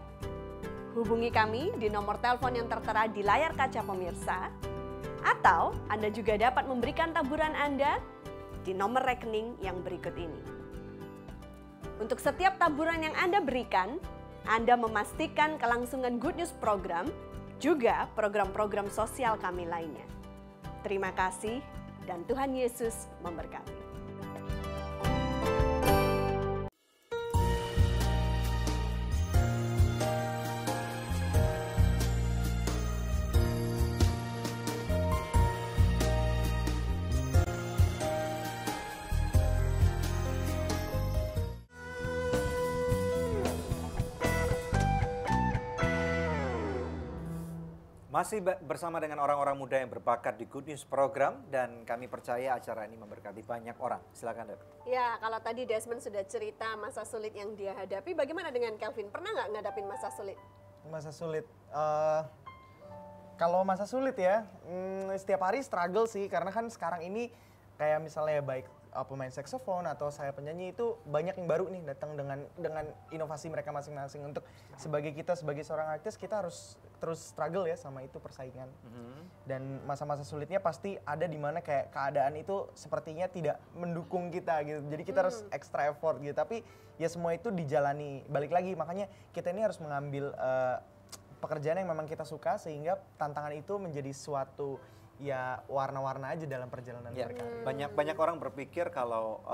Hubungi kami di nomor telepon yang tertera di layar kaca pemirsa, atau Anda juga dapat memberikan taburan Anda di nomor rekening yang berikut ini. Untuk setiap taburan yang Anda berikan, Anda memastikan kelangsungan Good News Program, juga program-program sosial kami lainnya. Terima kasih dan Tuhan Yesus memberkati. Masih bersama dengan orang-orang muda yang berbakat di Good News Program, dan kami percaya acara ini memberkati banyak orang. Silakan, Deb. Ya, kalau tadi Desmond sudah cerita masa sulit yang dia hadapi, bagaimana dengan Kelvin? Pernah nggak ngadapin masa sulit? Masa sulit? Kalau masa sulit ya, setiap hari struggle sih, karena kan sekarang ini kayak misalnya baik pemain saksofon atau saya penyanyi itu banyak yang baru nih datang dengan inovasi mereka masing-masing. Untuk sebagai seorang artis, kita harus terus struggle ya sama itu persaingan. Dan masa-masa sulitnya pasti ada di mana kayak keadaan itu sepertinya tidak mendukung kita gitu. Jadi kita harus extra effort gitu. Tapi ya semua itu dijalani. Balik lagi, makanya kita ini harus mengambil pekerjaan yang memang kita suka, sehingga tantangan itu menjadi suatu ya warna-warna aja dalam perjalanan mereka. Banyak orang berpikir kalau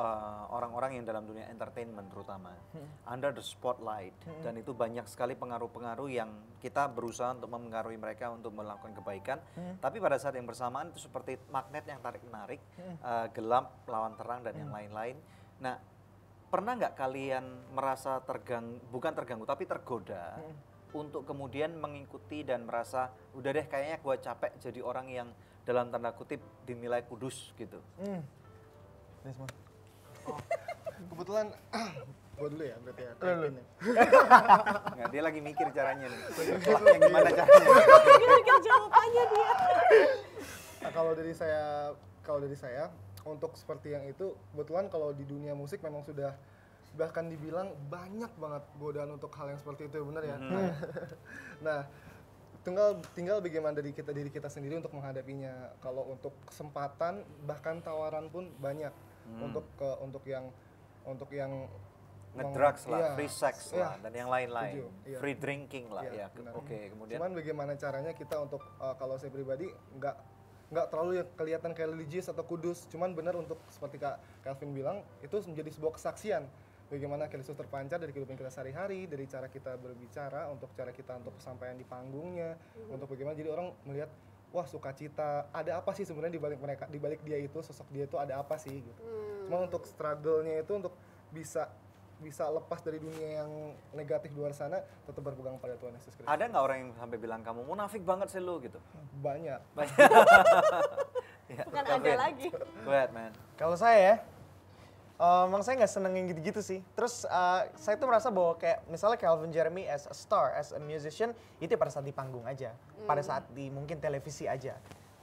orang-orang yang dalam dunia entertainment terutama under the spotlight, dan itu banyak sekali pengaruh-pengaruh yang kita berusaha untuk mempengaruhi mereka untuk melakukan kebaikan, tapi pada saat yang bersamaan itu seperti magnet yang tarik-menarik, gelap lawan terang dan yang lain-lain. Nah, pernah nggak kalian merasa bukan terganggu tapi tergoda untuk kemudian mengikuti dan merasa udah deh kayaknya gue capek jadi orang yang dalam tanda kutip dinilai kudus gitu? Kebetulan gue dulu ya berarti ya. Nggak, dia lagi mikir caranya nih. Gimana caranya? Mikir jawabannya dia. Nah, kalau dari saya untuk seperti yang itu, kebetulan kalau di dunia musik memang sudah bahkan dibilang banyak banget godaan untuk hal yang seperti itu, benar ya? Nah, tinggal bagaimana diri kita sendiri untuk menghadapinya. Kalau untuk kesempatan bahkan tawaran pun banyak untuk yang ngedrugs lah, iya, free sex lah, dan yang lain-lain, iya. free drinking lah, Iya, ya. Oke, kemudian. Cuman bagaimana caranya kita untuk kalau saya pribadi nggak terlalu kelihatan kayak religius atau kudus, cuman benar untuk seperti Kak Calvin bilang itu menjadi sebuah kesaksian bagaimana Kristus terpancar dari kehidupan kita sehari-hari, dari cara kita berbicara, untuk cara kita untuk kesampaian di panggungnya, untuk bagaimana jadi orang melihat wah sukacita, ada apa sih sebenarnya di balik dia itu, sosok dia itu ada apa sih gitu. Cuma untuk struggle-nya itu untuk bisa lepas dari dunia yang negatif di luar sana, tetap berpegang pada Tuhan Yesus Kristus. Ada nggak orang yang sampai bilang kamu munafik banget sih lu gitu? Banyak. Ya, Bukan ada lagi. Go ahead, man. Kalau saya emang saya nggak seneng yang gitu-gitu sih. Terus saya tuh merasa bahwa kayak misalnya Calvin Jeremy as a star, as a musician, itu pada saat di panggung aja, pada saat di mungkin televisi aja.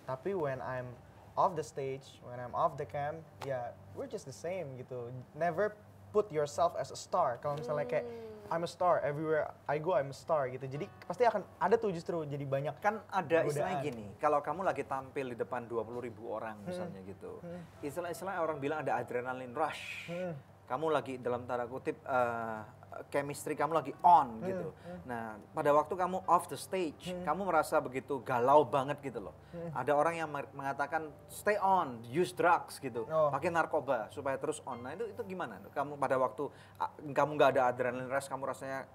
Tapi when I'm off the stage, when I'm off the cam, ya we're just the same gitu. Never put yourself as a star. Kalau misalnya kayak I'm a star, everywhere I go I'm a star gitu. Jadi pasti akan ada tuh justru jadi banyak. Kan ada istilahnya gini, kalau kamu lagi tampil di depan 20.000 orang misalnya gitu. Istilah-istilahnya orang bilang ada adrenaline rush. Kamu lagi dalam tanda kutip chemistry kamu lagi on gitu. Nah, pada waktu kamu off the stage, kamu merasa begitu galau banget gitu loh. Ada orang yang mengatakan stay on, use drugs gitu, pakai narkoba supaya terus on. Nah, itu gimana? Kamu pada waktu kamu nggak ada adrenaline rush, kamu rasanya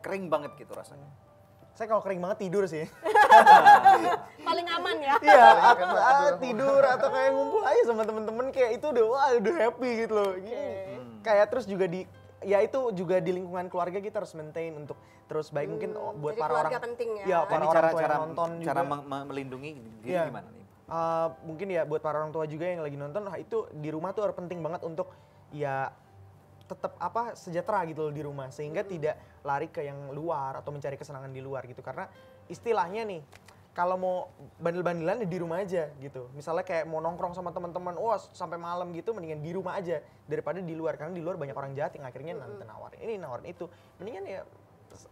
kering banget gitu rasanya. Saya kalau kering banget tidur sih. Paling aman ya. Iya, tidur atau kayak ngumpul aja sama temen-temen kayak itu udah happy gitu loh. Kayak terus juga ya itu juga di lingkungan keluarga kita harus maintain untuk terus baik mungkin buat para orang. Penting ya. Ya, para orang tua yang nonton juga. Cara melindungi diri gimana nih? Mungkin ya buat para orang tua juga yang lagi nonton, itu di rumah tuh harus penting banget untuk ya tetap sejahtera gitu loh di rumah, sehingga tidak lari ke yang luar atau mencari kesenangan di luar gitu. Karena istilahnya nih, kalau mau bandel-bandelan ya di rumah aja gitu. Misalnya kayak mau nongkrong sama teman-teman, sampai malam gitu, mendingan di rumah aja daripada di luar. Karena di luar banyak orang jahat yang akhirnya nanti nawarin ini, nawarin itu. Mendingan ya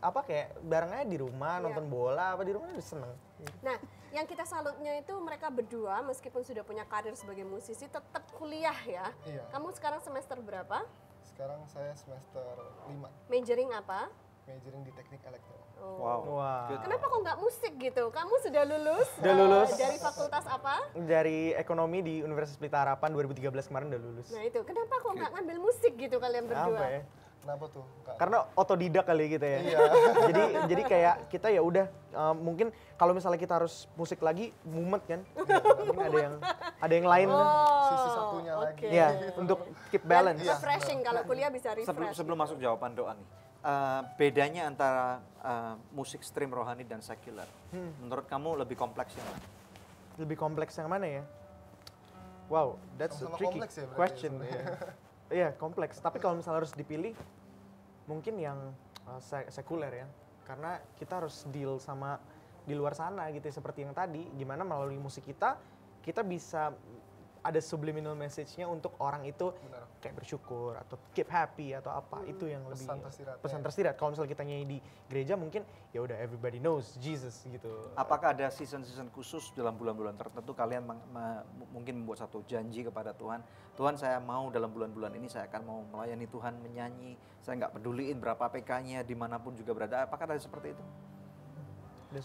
kayak bareng aja di rumah, nonton bola di rumah udah seneng. Nah, yang kita salutnya itu mereka berdua meskipun sudah punya karir sebagai musisi tetap kuliah ya. Iya. Kamu sekarang semester berapa? Sekarang saya semester 5. Majoring apa? Majoring di teknik elektro. Wow. Kenapa kok nggak musik gitu? Kamu sudah lulus? Dari fakultas apa? Dari ekonomi di Universitas Pelita Harapan 2013 kemarin udah lulus. Nah itu, kenapa kok nggak ngambil musik gitu kalian berdua? Apa ya? Kenapa tuh? Karena otodidak kali kita ya. Iya. jadi kayak kita ya udah mungkin kalau misalnya kita harus musik lagi mumet kan. Mungkin ada yang lain. Sisi satunya lagi. Iya, untuk keep balance. Refreshing kalau kuliah bisa refresh. Sebelum masuk jawaban doa nih. Bedanya antara musik stream rohani dan sekuler. Menurut kamu lebih kompleks yang mana? Lebih kompleks yang mana ya? Wow, that's a tricky question. Iya, kompleks. Tapi kalau misalnya harus dipilih, mungkin yang sekuler ya. Karena kita harus deal sama di luar sana gitu, seperti yang tadi. Gimana melalui musik kita bisa ada subliminal message-nya untuk orang itu kayak bersyukur atau keep happy atau apa. Itu yang lebih pesan tersirat. Kalau misalnya kita nyanyi di gereja mungkin ya udah everybody knows Jesus gitu. Apakah ada season-season khusus dalam bulan-bulan tertentu kalian mungkin membuat satu janji kepada Tuhan, Tuhan saya mau dalam bulan-bulan ini saya akan mau melayani Tuhan, menyanyi, saya nggak peduliin berapa PK-nya dimanapun juga berada. Apakah ada seperti itu?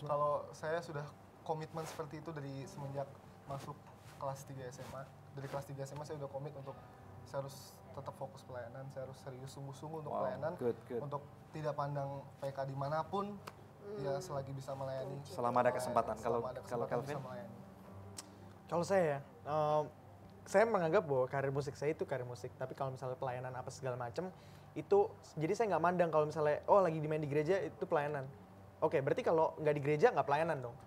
Kalau saya sudah komitmen seperti itu dari semenjak masuk kelas 3 SMA. Dari kelas 3 SMA saya udah komit untuk saya harus tetap fokus pelayanan, saya harus serius sungguh-sungguh untuk pelayanan, untuk tidak pandang PK dimanapun, ya selagi bisa melayani. Selama ada kesempatan. Kalau Calvin? Kalau saya menganggap bahwa karir musik saya itu karir musik, tapi kalau misalnya pelayanan apa segala macam itu, jadi saya nggak mandang kalau misalnya lagi dimain di gereja itu pelayanan. Oke, berarti kalau nggak di gereja nggak pelayanan dong.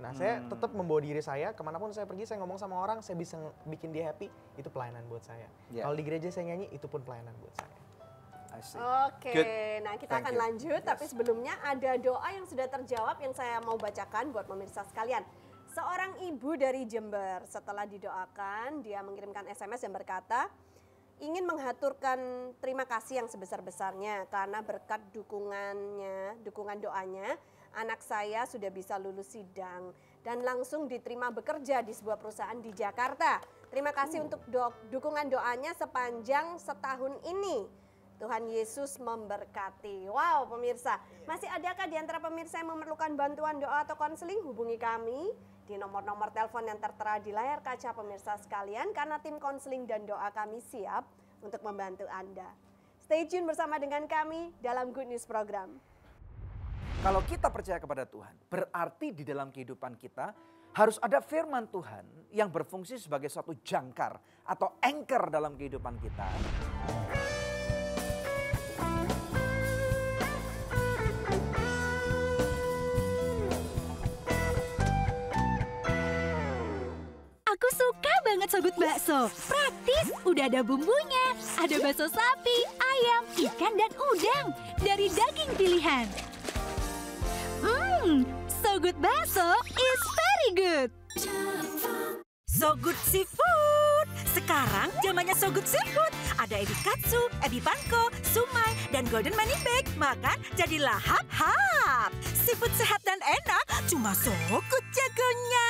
Nah, saya tetap membawa diri saya, kemanapun saya pergi, saya ngomong sama orang, saya bisa bikin dia happy, itu pelayanan buat saya. Yeah. Kalau di gereja saya nyanyi, itu pun pelayanan buat saya. Oke, nah kita akan lanjut, tapi sebelumnya ada doa yang sudah terjawab yang saya mau bacakan buat pemirsa sekalian. Seorang ibu dari Jember, setelah didoakan, dia mengirimkan SMS yang berkata, ingin menghaturkan terima kasih yang sebesar-besarnya karena berkat dukungan doanya, anak saya sudah bisa lulus sidang dan langsung diterima bekerja di sebuah perusahaan di Jakarta. Terima kasih untuk dukungan doanya sepanjang setahun ini. Tuhan Yesus memberkati. Wow, pemirsa, masih adakah di antara pemirsa yang memerlukan bantuan doa atau konseling? Hubungi kami di nomor-nomor telepon yang tertera di layar kaca pemirsa sekalian, karena tim konseling dan doa kami siap untuk membantu Anda. Stay tune bersama dengan kami dalam Good News Program. Kalau kita percaya kepada Tuhan, berarti di dalam kehidupan kita harus ada firman Tuhan yang berfungsi sebagai suatu jangkar atau anchor dalam kehidupan kita. Aku suka banget Sogut Bakso. Praktis, udah ada bumbunya. Ada bakso sapi, ayam, ikan, dan udang. Dari daging pilihan. Sogut Bakso is very good. Sogut Seafood. Sekarang zamannya Sogut Seafood. Ada ebi katsu, ebi panko, sumai, dan golden money bag. Makan jadi lahap-hap. Seafood sehat dan enak, cuma Sogut jagonya.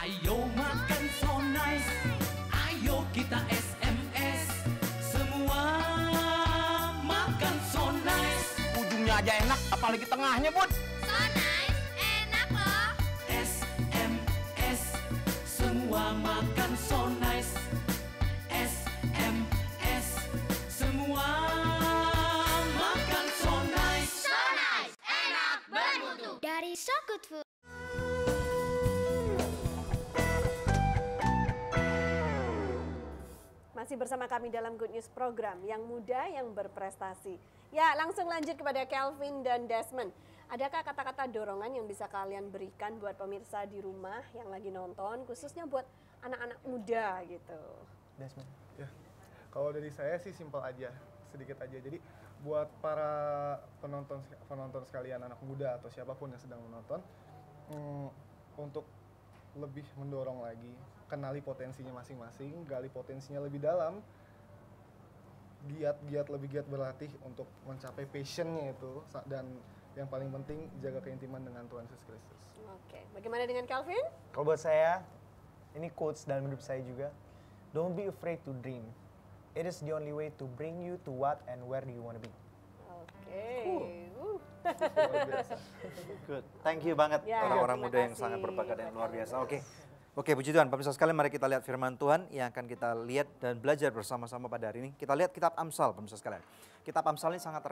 Ayo makan so nice, ayo kita SMS, semua makan so nice. Ujungnya aja enak, apalagi tengahnya, Bud. So nice, enak loh. SMS, semua makan so nice. SMS, semua makan so nice. So nice, enak, bermutu. Dari So Good Food. Masih bersama kami dalam Good News Program, yang muda yang berprestasi. Ya, langsung lanjut kepada Kelvin dan Desmond. Adakah kata-kata dorongan yang bisa kalian berikan buat pemirsa di rumah yang lagi nonton, khususnya buat anak-anak muda gitu? Desmond. Ya, kalau dari saya sih simpel aja, sedikit aja. Jadi buat para penonton sekalian, anak muda atau siapapun yang sedang menonton, untuk lebih mendorong lagi, kenali potensinya masing-masing, gali potensinya lebih dalam, lebih giat berlatih untuk mencapai passionnya itu, dan yang paling penting jaga keintiman dengan Tuhan Yesus Kristus. Oke, bagaimana dengan Kelvin? Kalau buat saya, ini quotes dalam hidup saya juga. Don't be afraid to dream. It is the only way to bring you to what and where do you want to be. Oke. Luar biasa. Good. Thank you banget Ya, orang-orang terima muda yang kasih. sangat berbakat dan luar biasa. Oke, puji Tuhan. Pemirsa sekalian, mari kita lihat firman Tuhan yang akan kita lihat dan belajar bersama-sama pada hari ini. Kita lihat kitab Amsal, pemirsa sekalian. Kitab Amsal ini sangat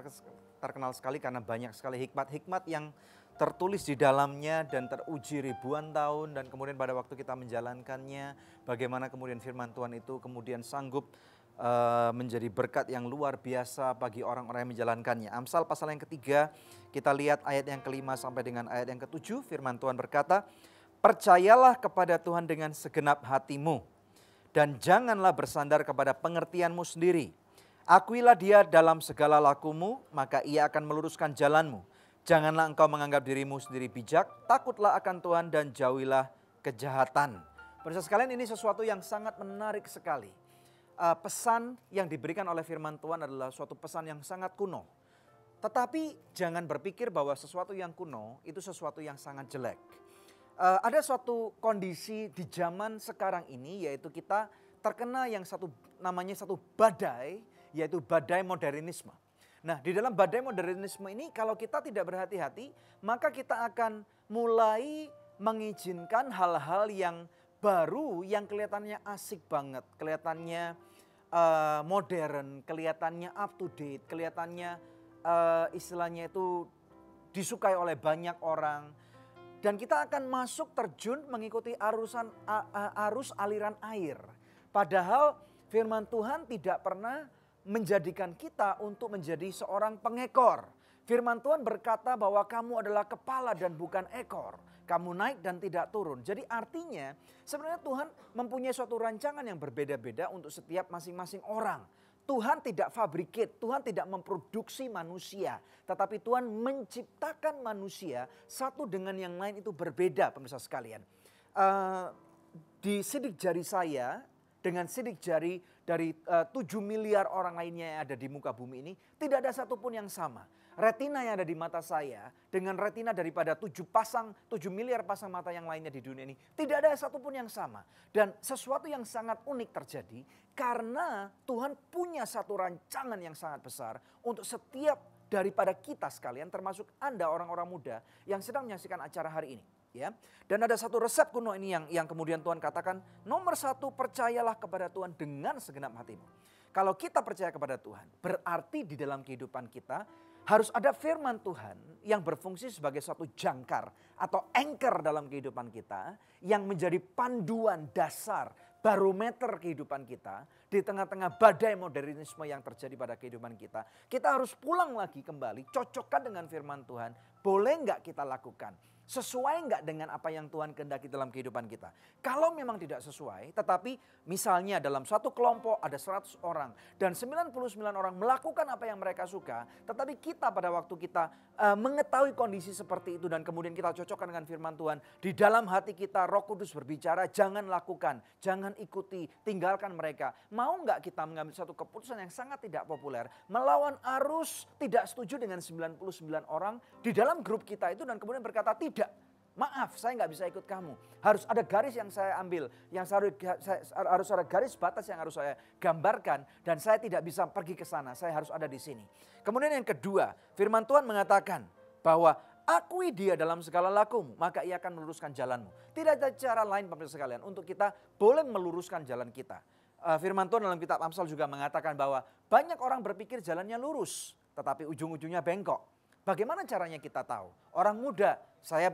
terkenal sekali karena banyak sekali hikmat-hikmat yang tertulis di dalamnya dan teruji ribuan tahun, dan kemudian pada waktu kita menjalankannya, bagaimana kemudian firman Tuhan itu kemudian sanggup menjadi berkat yang luar biasa bagi orang-orang yang menjalankannya. Amsal pasal yang ketiga, kita lihat ayat yang kelima sampai dengan ayat yang ketujuh. Firman Tuhan berkata, percayalah kepada Tuhan dengan segenap hatimu, dan janganlah bersandar kepada pengertianmu sendiri. Akuilah Dia dalam segala lakumu, maka Ia akan meluruskan jalanmu. Janganlah engkau menganggap dirimu sendiri bijak, takutlah akan Tuhan dan jauhilah kejahatan. Pemirsa sekalian, ini sesuatu yang sangat menarik sekali. Pesan yang diberikan oleh firman Tuhan adalah suatu pesan yang sangat kuno. Tetapi jangan berpikir bahwa sesuatu yang kuno itu sesuatu yang sangat jelek. Ada suatu kondisi di zaman sekarang ini, yaitu kita terkena yang namanya satu badai, yaitu badai modernisme. Nah, di dalam badai modernisme ini kalau kita tidak berhati-hati, maka kita akan mulai mengizinkan hal-hal yang baru yang kelihatannya asik banget, kelihatannya modern, kelihatannya up to date, kelihatannya istilahnya itu disukai oleh banyak orang. Dan kita akan masuk terjun mengikuti arus aliran air. Padahal firman Tuhan tidak pernah menjadikan kita untuk menjadi seorang pengekor. Firman Tuhan berkata bahwa kamu adalah kepala dan bukan ekor. Kamu naik dan tidak turun. Jadi artinya sebenarnya Tuhan mempunyai suatu rancangan yang berbeda-beda untuk setiap masing-masing orang. Tuhan tidak fabricate, Tuhan tidak memproduksi manusia. Tetapi Tuhan menciptakan manusia satu dengan yang lain itu berbeda, pemirsa sekalian. di sidik jari saya dengan sidik jari dari 7 miliar orang lainnya yang ada di muka bumi ini, tidak ada satupun yang sama. Retina yang ada di mata saya dengan retina daripada 7 miliar pasang mata yang lainnya di dunia ini, tidak ada satupun yang sama. Dan sesuatu yang sangat unik terjadi karena Tuhan punya satu rancangan yang sangat besar untuk setiap daripada kita sekalian, termasuk Anda orang-orang muda yang sedang menyaksikan acara hari ini. Ya. Dan ada satu resep kuno ini yang kemudian Tuhan katakan, nomor 1, percayalah kepada Tuhan dengan segenap hatimu. Kalau kita percaya kepada Tuhan, berarti di dalam kehidupan kita harus ada firman Tuhan yang berfungsi sebagai suatu jangkar atau anchor dalam kehidupan kita, yang menjadi panduan dasar, barometer kehidupan kita di tengah-tengah badai modernisme yang terjadi pada kehidupan kita. Kita harus pulang lagi kembali, cocokkan dengan firman Tuhan. Boleh nggak kita lakukan? Sesuai nggak dengan apa yang Tuhan kehendaki dalam kehidupan kita? Kalau memang tidak sesuai, tetapi misalnya dalam satu kelompok ada 100 orang dan 99 orang melakukan apa yang mereka suka, tetapi kita pada waktu kita mengetahui kondisi seperti itu dan kemudian kita cocokkan dengan firman Tuhan, di dalam hati kita Roh Kudus berbicara, jangan lakukan, jangan ikuti, tinggalkan mereka. Mau nggak kita mengambil satu keputusan yang sangat tidak populer, melawan arus, tidak setuju dengan 99 orang di dalam grup kita itu dan kemudian berkata, tidak, maaf, saya nggak bisa ikut kamu. Harus ada garis yang saya ambil, harus ada garis batas yang harus saya gambarkan, dan saya tidak bisa pergi ke sana. Saya harus ada di sini. Kemudian yang kedua, firman Tuhan mengatakan bahwa akui Dia dalam segala lakumu, maka Ia akan meluruskan jalanmu. Tidak ada cara lain, pemirsa sekalian, untuk kita boleh meluruskan jalan kita. Firman Tuhan dalam kitab Amsal juga mengatakan bahwa banyak orang berpikir jalannya lurus, tetapi ujung-ujungnya bengkok. Bagaimana caranya kita tahu? Orang muda, saya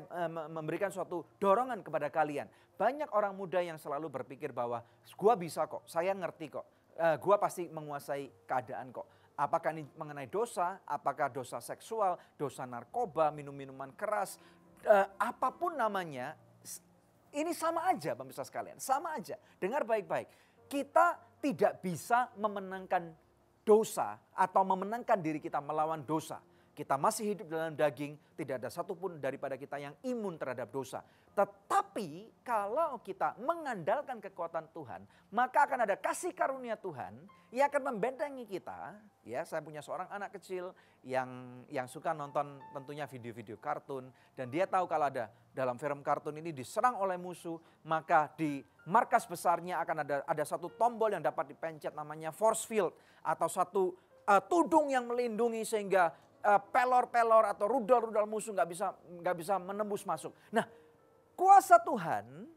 memberikan suatu dorongan kepada kalian. Banyak orang muda yang selalu berpikir bahwa gua bisa kok, saya ngerti kok, gua pasti menguasai keadaan kok. Apakah ini mengenai dosa, apakah dosa seksual, dosa narkoba, minum-minuman keras, apapun namanya, ini sama aja pemirsa sekalian, sama aja. Dengar baik-baik, kita tidak bisa memenangkan dosa atau memenangkan diri kita melawan dosa. Kita masih hidup dalam daging, tidak ada satupun daripada kita yang imun terhadap dosa. Tetapi kalau kita mengandalkan kekuatan Tuhan, maka akan ada kasih karunia Tuhan yang akan membentengi kita. Ya, saya punya seorang anak kecil yang suka nonton tentunya video-video kartun, dan dia tahu kalau ada dalam film kartun ini diserang oleh musuh, maka di markas besarnya akan ada satu tombol yang dapat dipencet, namanya force field, atau satu tudung yang melindungi sehingga pelor-pelor atau rudal-rudal musuh nggak bisa menembus masuk. Nah, kuasa Tuhan,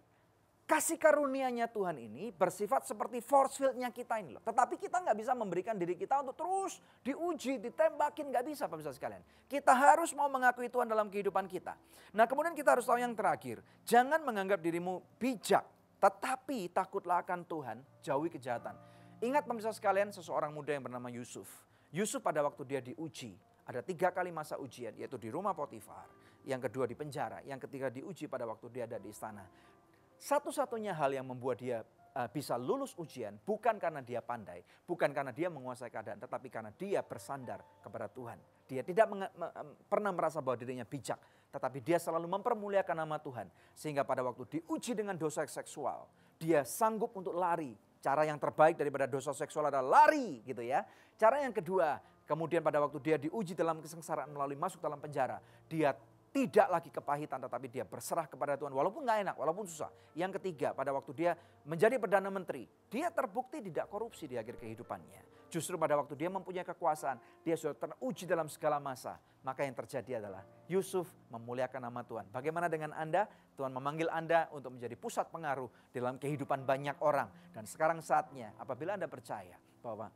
kasih karunia-Nya Tuhan ini bersifat seperti force field-nya kita ini loh. Tetapi kita nggak bisa memberikan diri kita untuk terus diuji, ditembakin, nggak bisa pemirsa sekalian. Kita harus mau mengakui Tuhan dalam kehidupan kita. Nah, kemudian kita harus tahu yang terakhir, jangan menganggap dirimu bijak, tetapi takutlah akan Tuhan, jauhi kejahatan. Ingat pemirsa sekalian, seseorang muda yang bernama Yusuf. Yusuf pada waktu dia diuji, ada 3 kali masa ujian, yaitu di rumah Potifar, yang kedua di penjara, yang ketiga diuji pada waktu dia ada di istana. Satu-satunya hal yang membuat dia bisa lulus ujian bukan karena dia pandai, bukan karena dia menguasai keadaan, tetapi karena dia bersandar kepada Tuhan. Dia tidak pernah merasa bahwa dirinya bijak, tetapi dia selalu mempermuliakan nama Tuhan. Sehingga pada waktu diuji dengan dosa seksual, dia sanggup untuk lari. Cara yang terbaik daripada dosa seksual adalah lari, gitu ya. Cara yang kedua, kemudian pada waktu dia diuji dalam kesengsaraan melalui masuk dalam penjara, dia tidak lagi kepahitan, tetapi dia berserah kepada Tuhan walaupun gak enak, walaupun susah. Yang ketiga, pada waktu dia menjadi Perdana Menteri, dia terbukti tidak korupsi di akhir kehidupannya. Justru pada waktu dia mempunyai kekuasaan, dia sudah teruji dalam segala masa. Maka yang terjadi adalah Yusuf memuliakan nama Tuhan. Bagaimana dengan Anda? Tuhan memanggil Anda untuk menjadi pusat pengaruh dalam kehidupan banyak orang. Dan sekarang saatnya apabila Anda percaya bahwa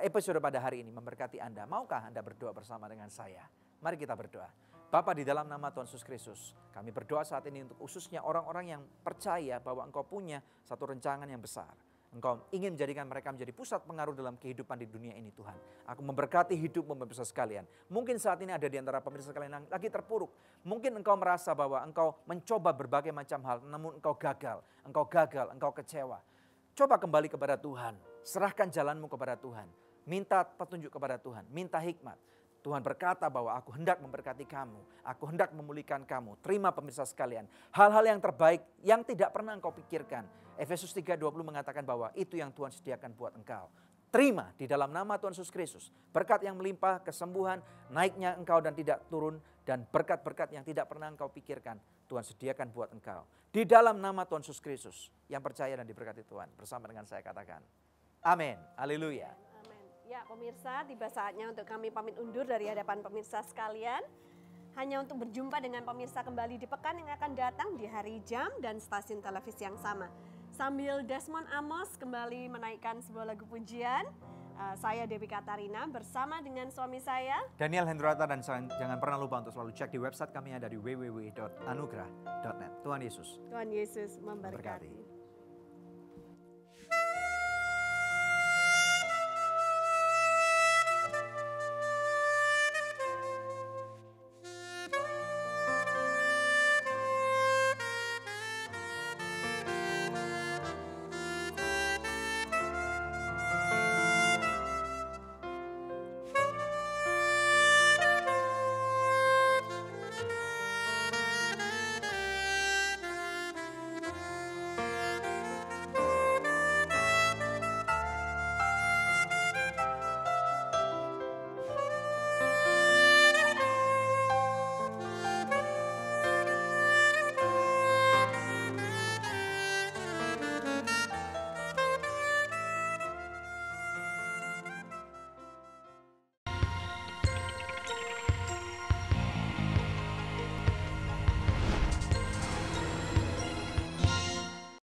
episode pada hari ini memberkati Anda, maukah Anda berdoa bersama dengan saya? Mari kita berdoa. Bapa, di dalam nama Tuhan Yesus Kristus, kami berdoa saat ini untuk khususnya orang-orang yang percaya bahwa Engkau punya satu rencangan yang besar. Engkau ingin menjadikan mereka menjadi pusat pengaruh dalam kehidupan di dunia ini, Tuhan. Aku memberkati hidupmu pemirsa sekalian. Mungkin saat ini ada di antara pemirsa sekalian yang lagi terpuruk. Mungkin engkau merasa bahwa engkau mencoba berbagai macam hal, namun engkau gagal, engkau kecewa. Coba kembali kepada Tuhan, serahkan jalanmu kepada Tuhan. Minta petunjuk kepada Tuhan, minta hikmat. Tuhan berkata bahwa aku hendak memberkati kamu, aku hendak memulihkan kamu. Terima pemirsa sekalian, hal-hal yang terbaik yang tidak pernah engkau pikirkan. Efesus 3:20 mengatakan bahwa itu yang Tuhan sediakan buat engkau. Terima di dalam nama Tuhan Yesus Kristus. Berkat yang melimpah, kesembuhan, naiknya engkau dan tidak turun. Dan berkat-berkat yang tidak pernah engkau pikirkan, Tuhan sediakan buat engkau. Di dalam nama Tuhan Yesus Kristus, yang percaya dan diberkati Tuhan. Bersama dengan saya katakan, amin, haleluya. Ya pemirsa, tiba saatnya untuk kami pamit undur dari hadapan pemirsa sekalian. Hanya untuk berjumpa dengan pemirsa kembali di pekan yang akan datang di hari, jam, dan stasiun televisi yang sama. Sambil Desmond Amos kembali menaikkan sebuah lagu pujian, saya Dewi Katarina bersama dengan suami saya Daniel Hendrata, dan jangan pernah lupa untuk selalu cek di website kami ada di www.anugerah.net. Tuhan Yesus memberkati.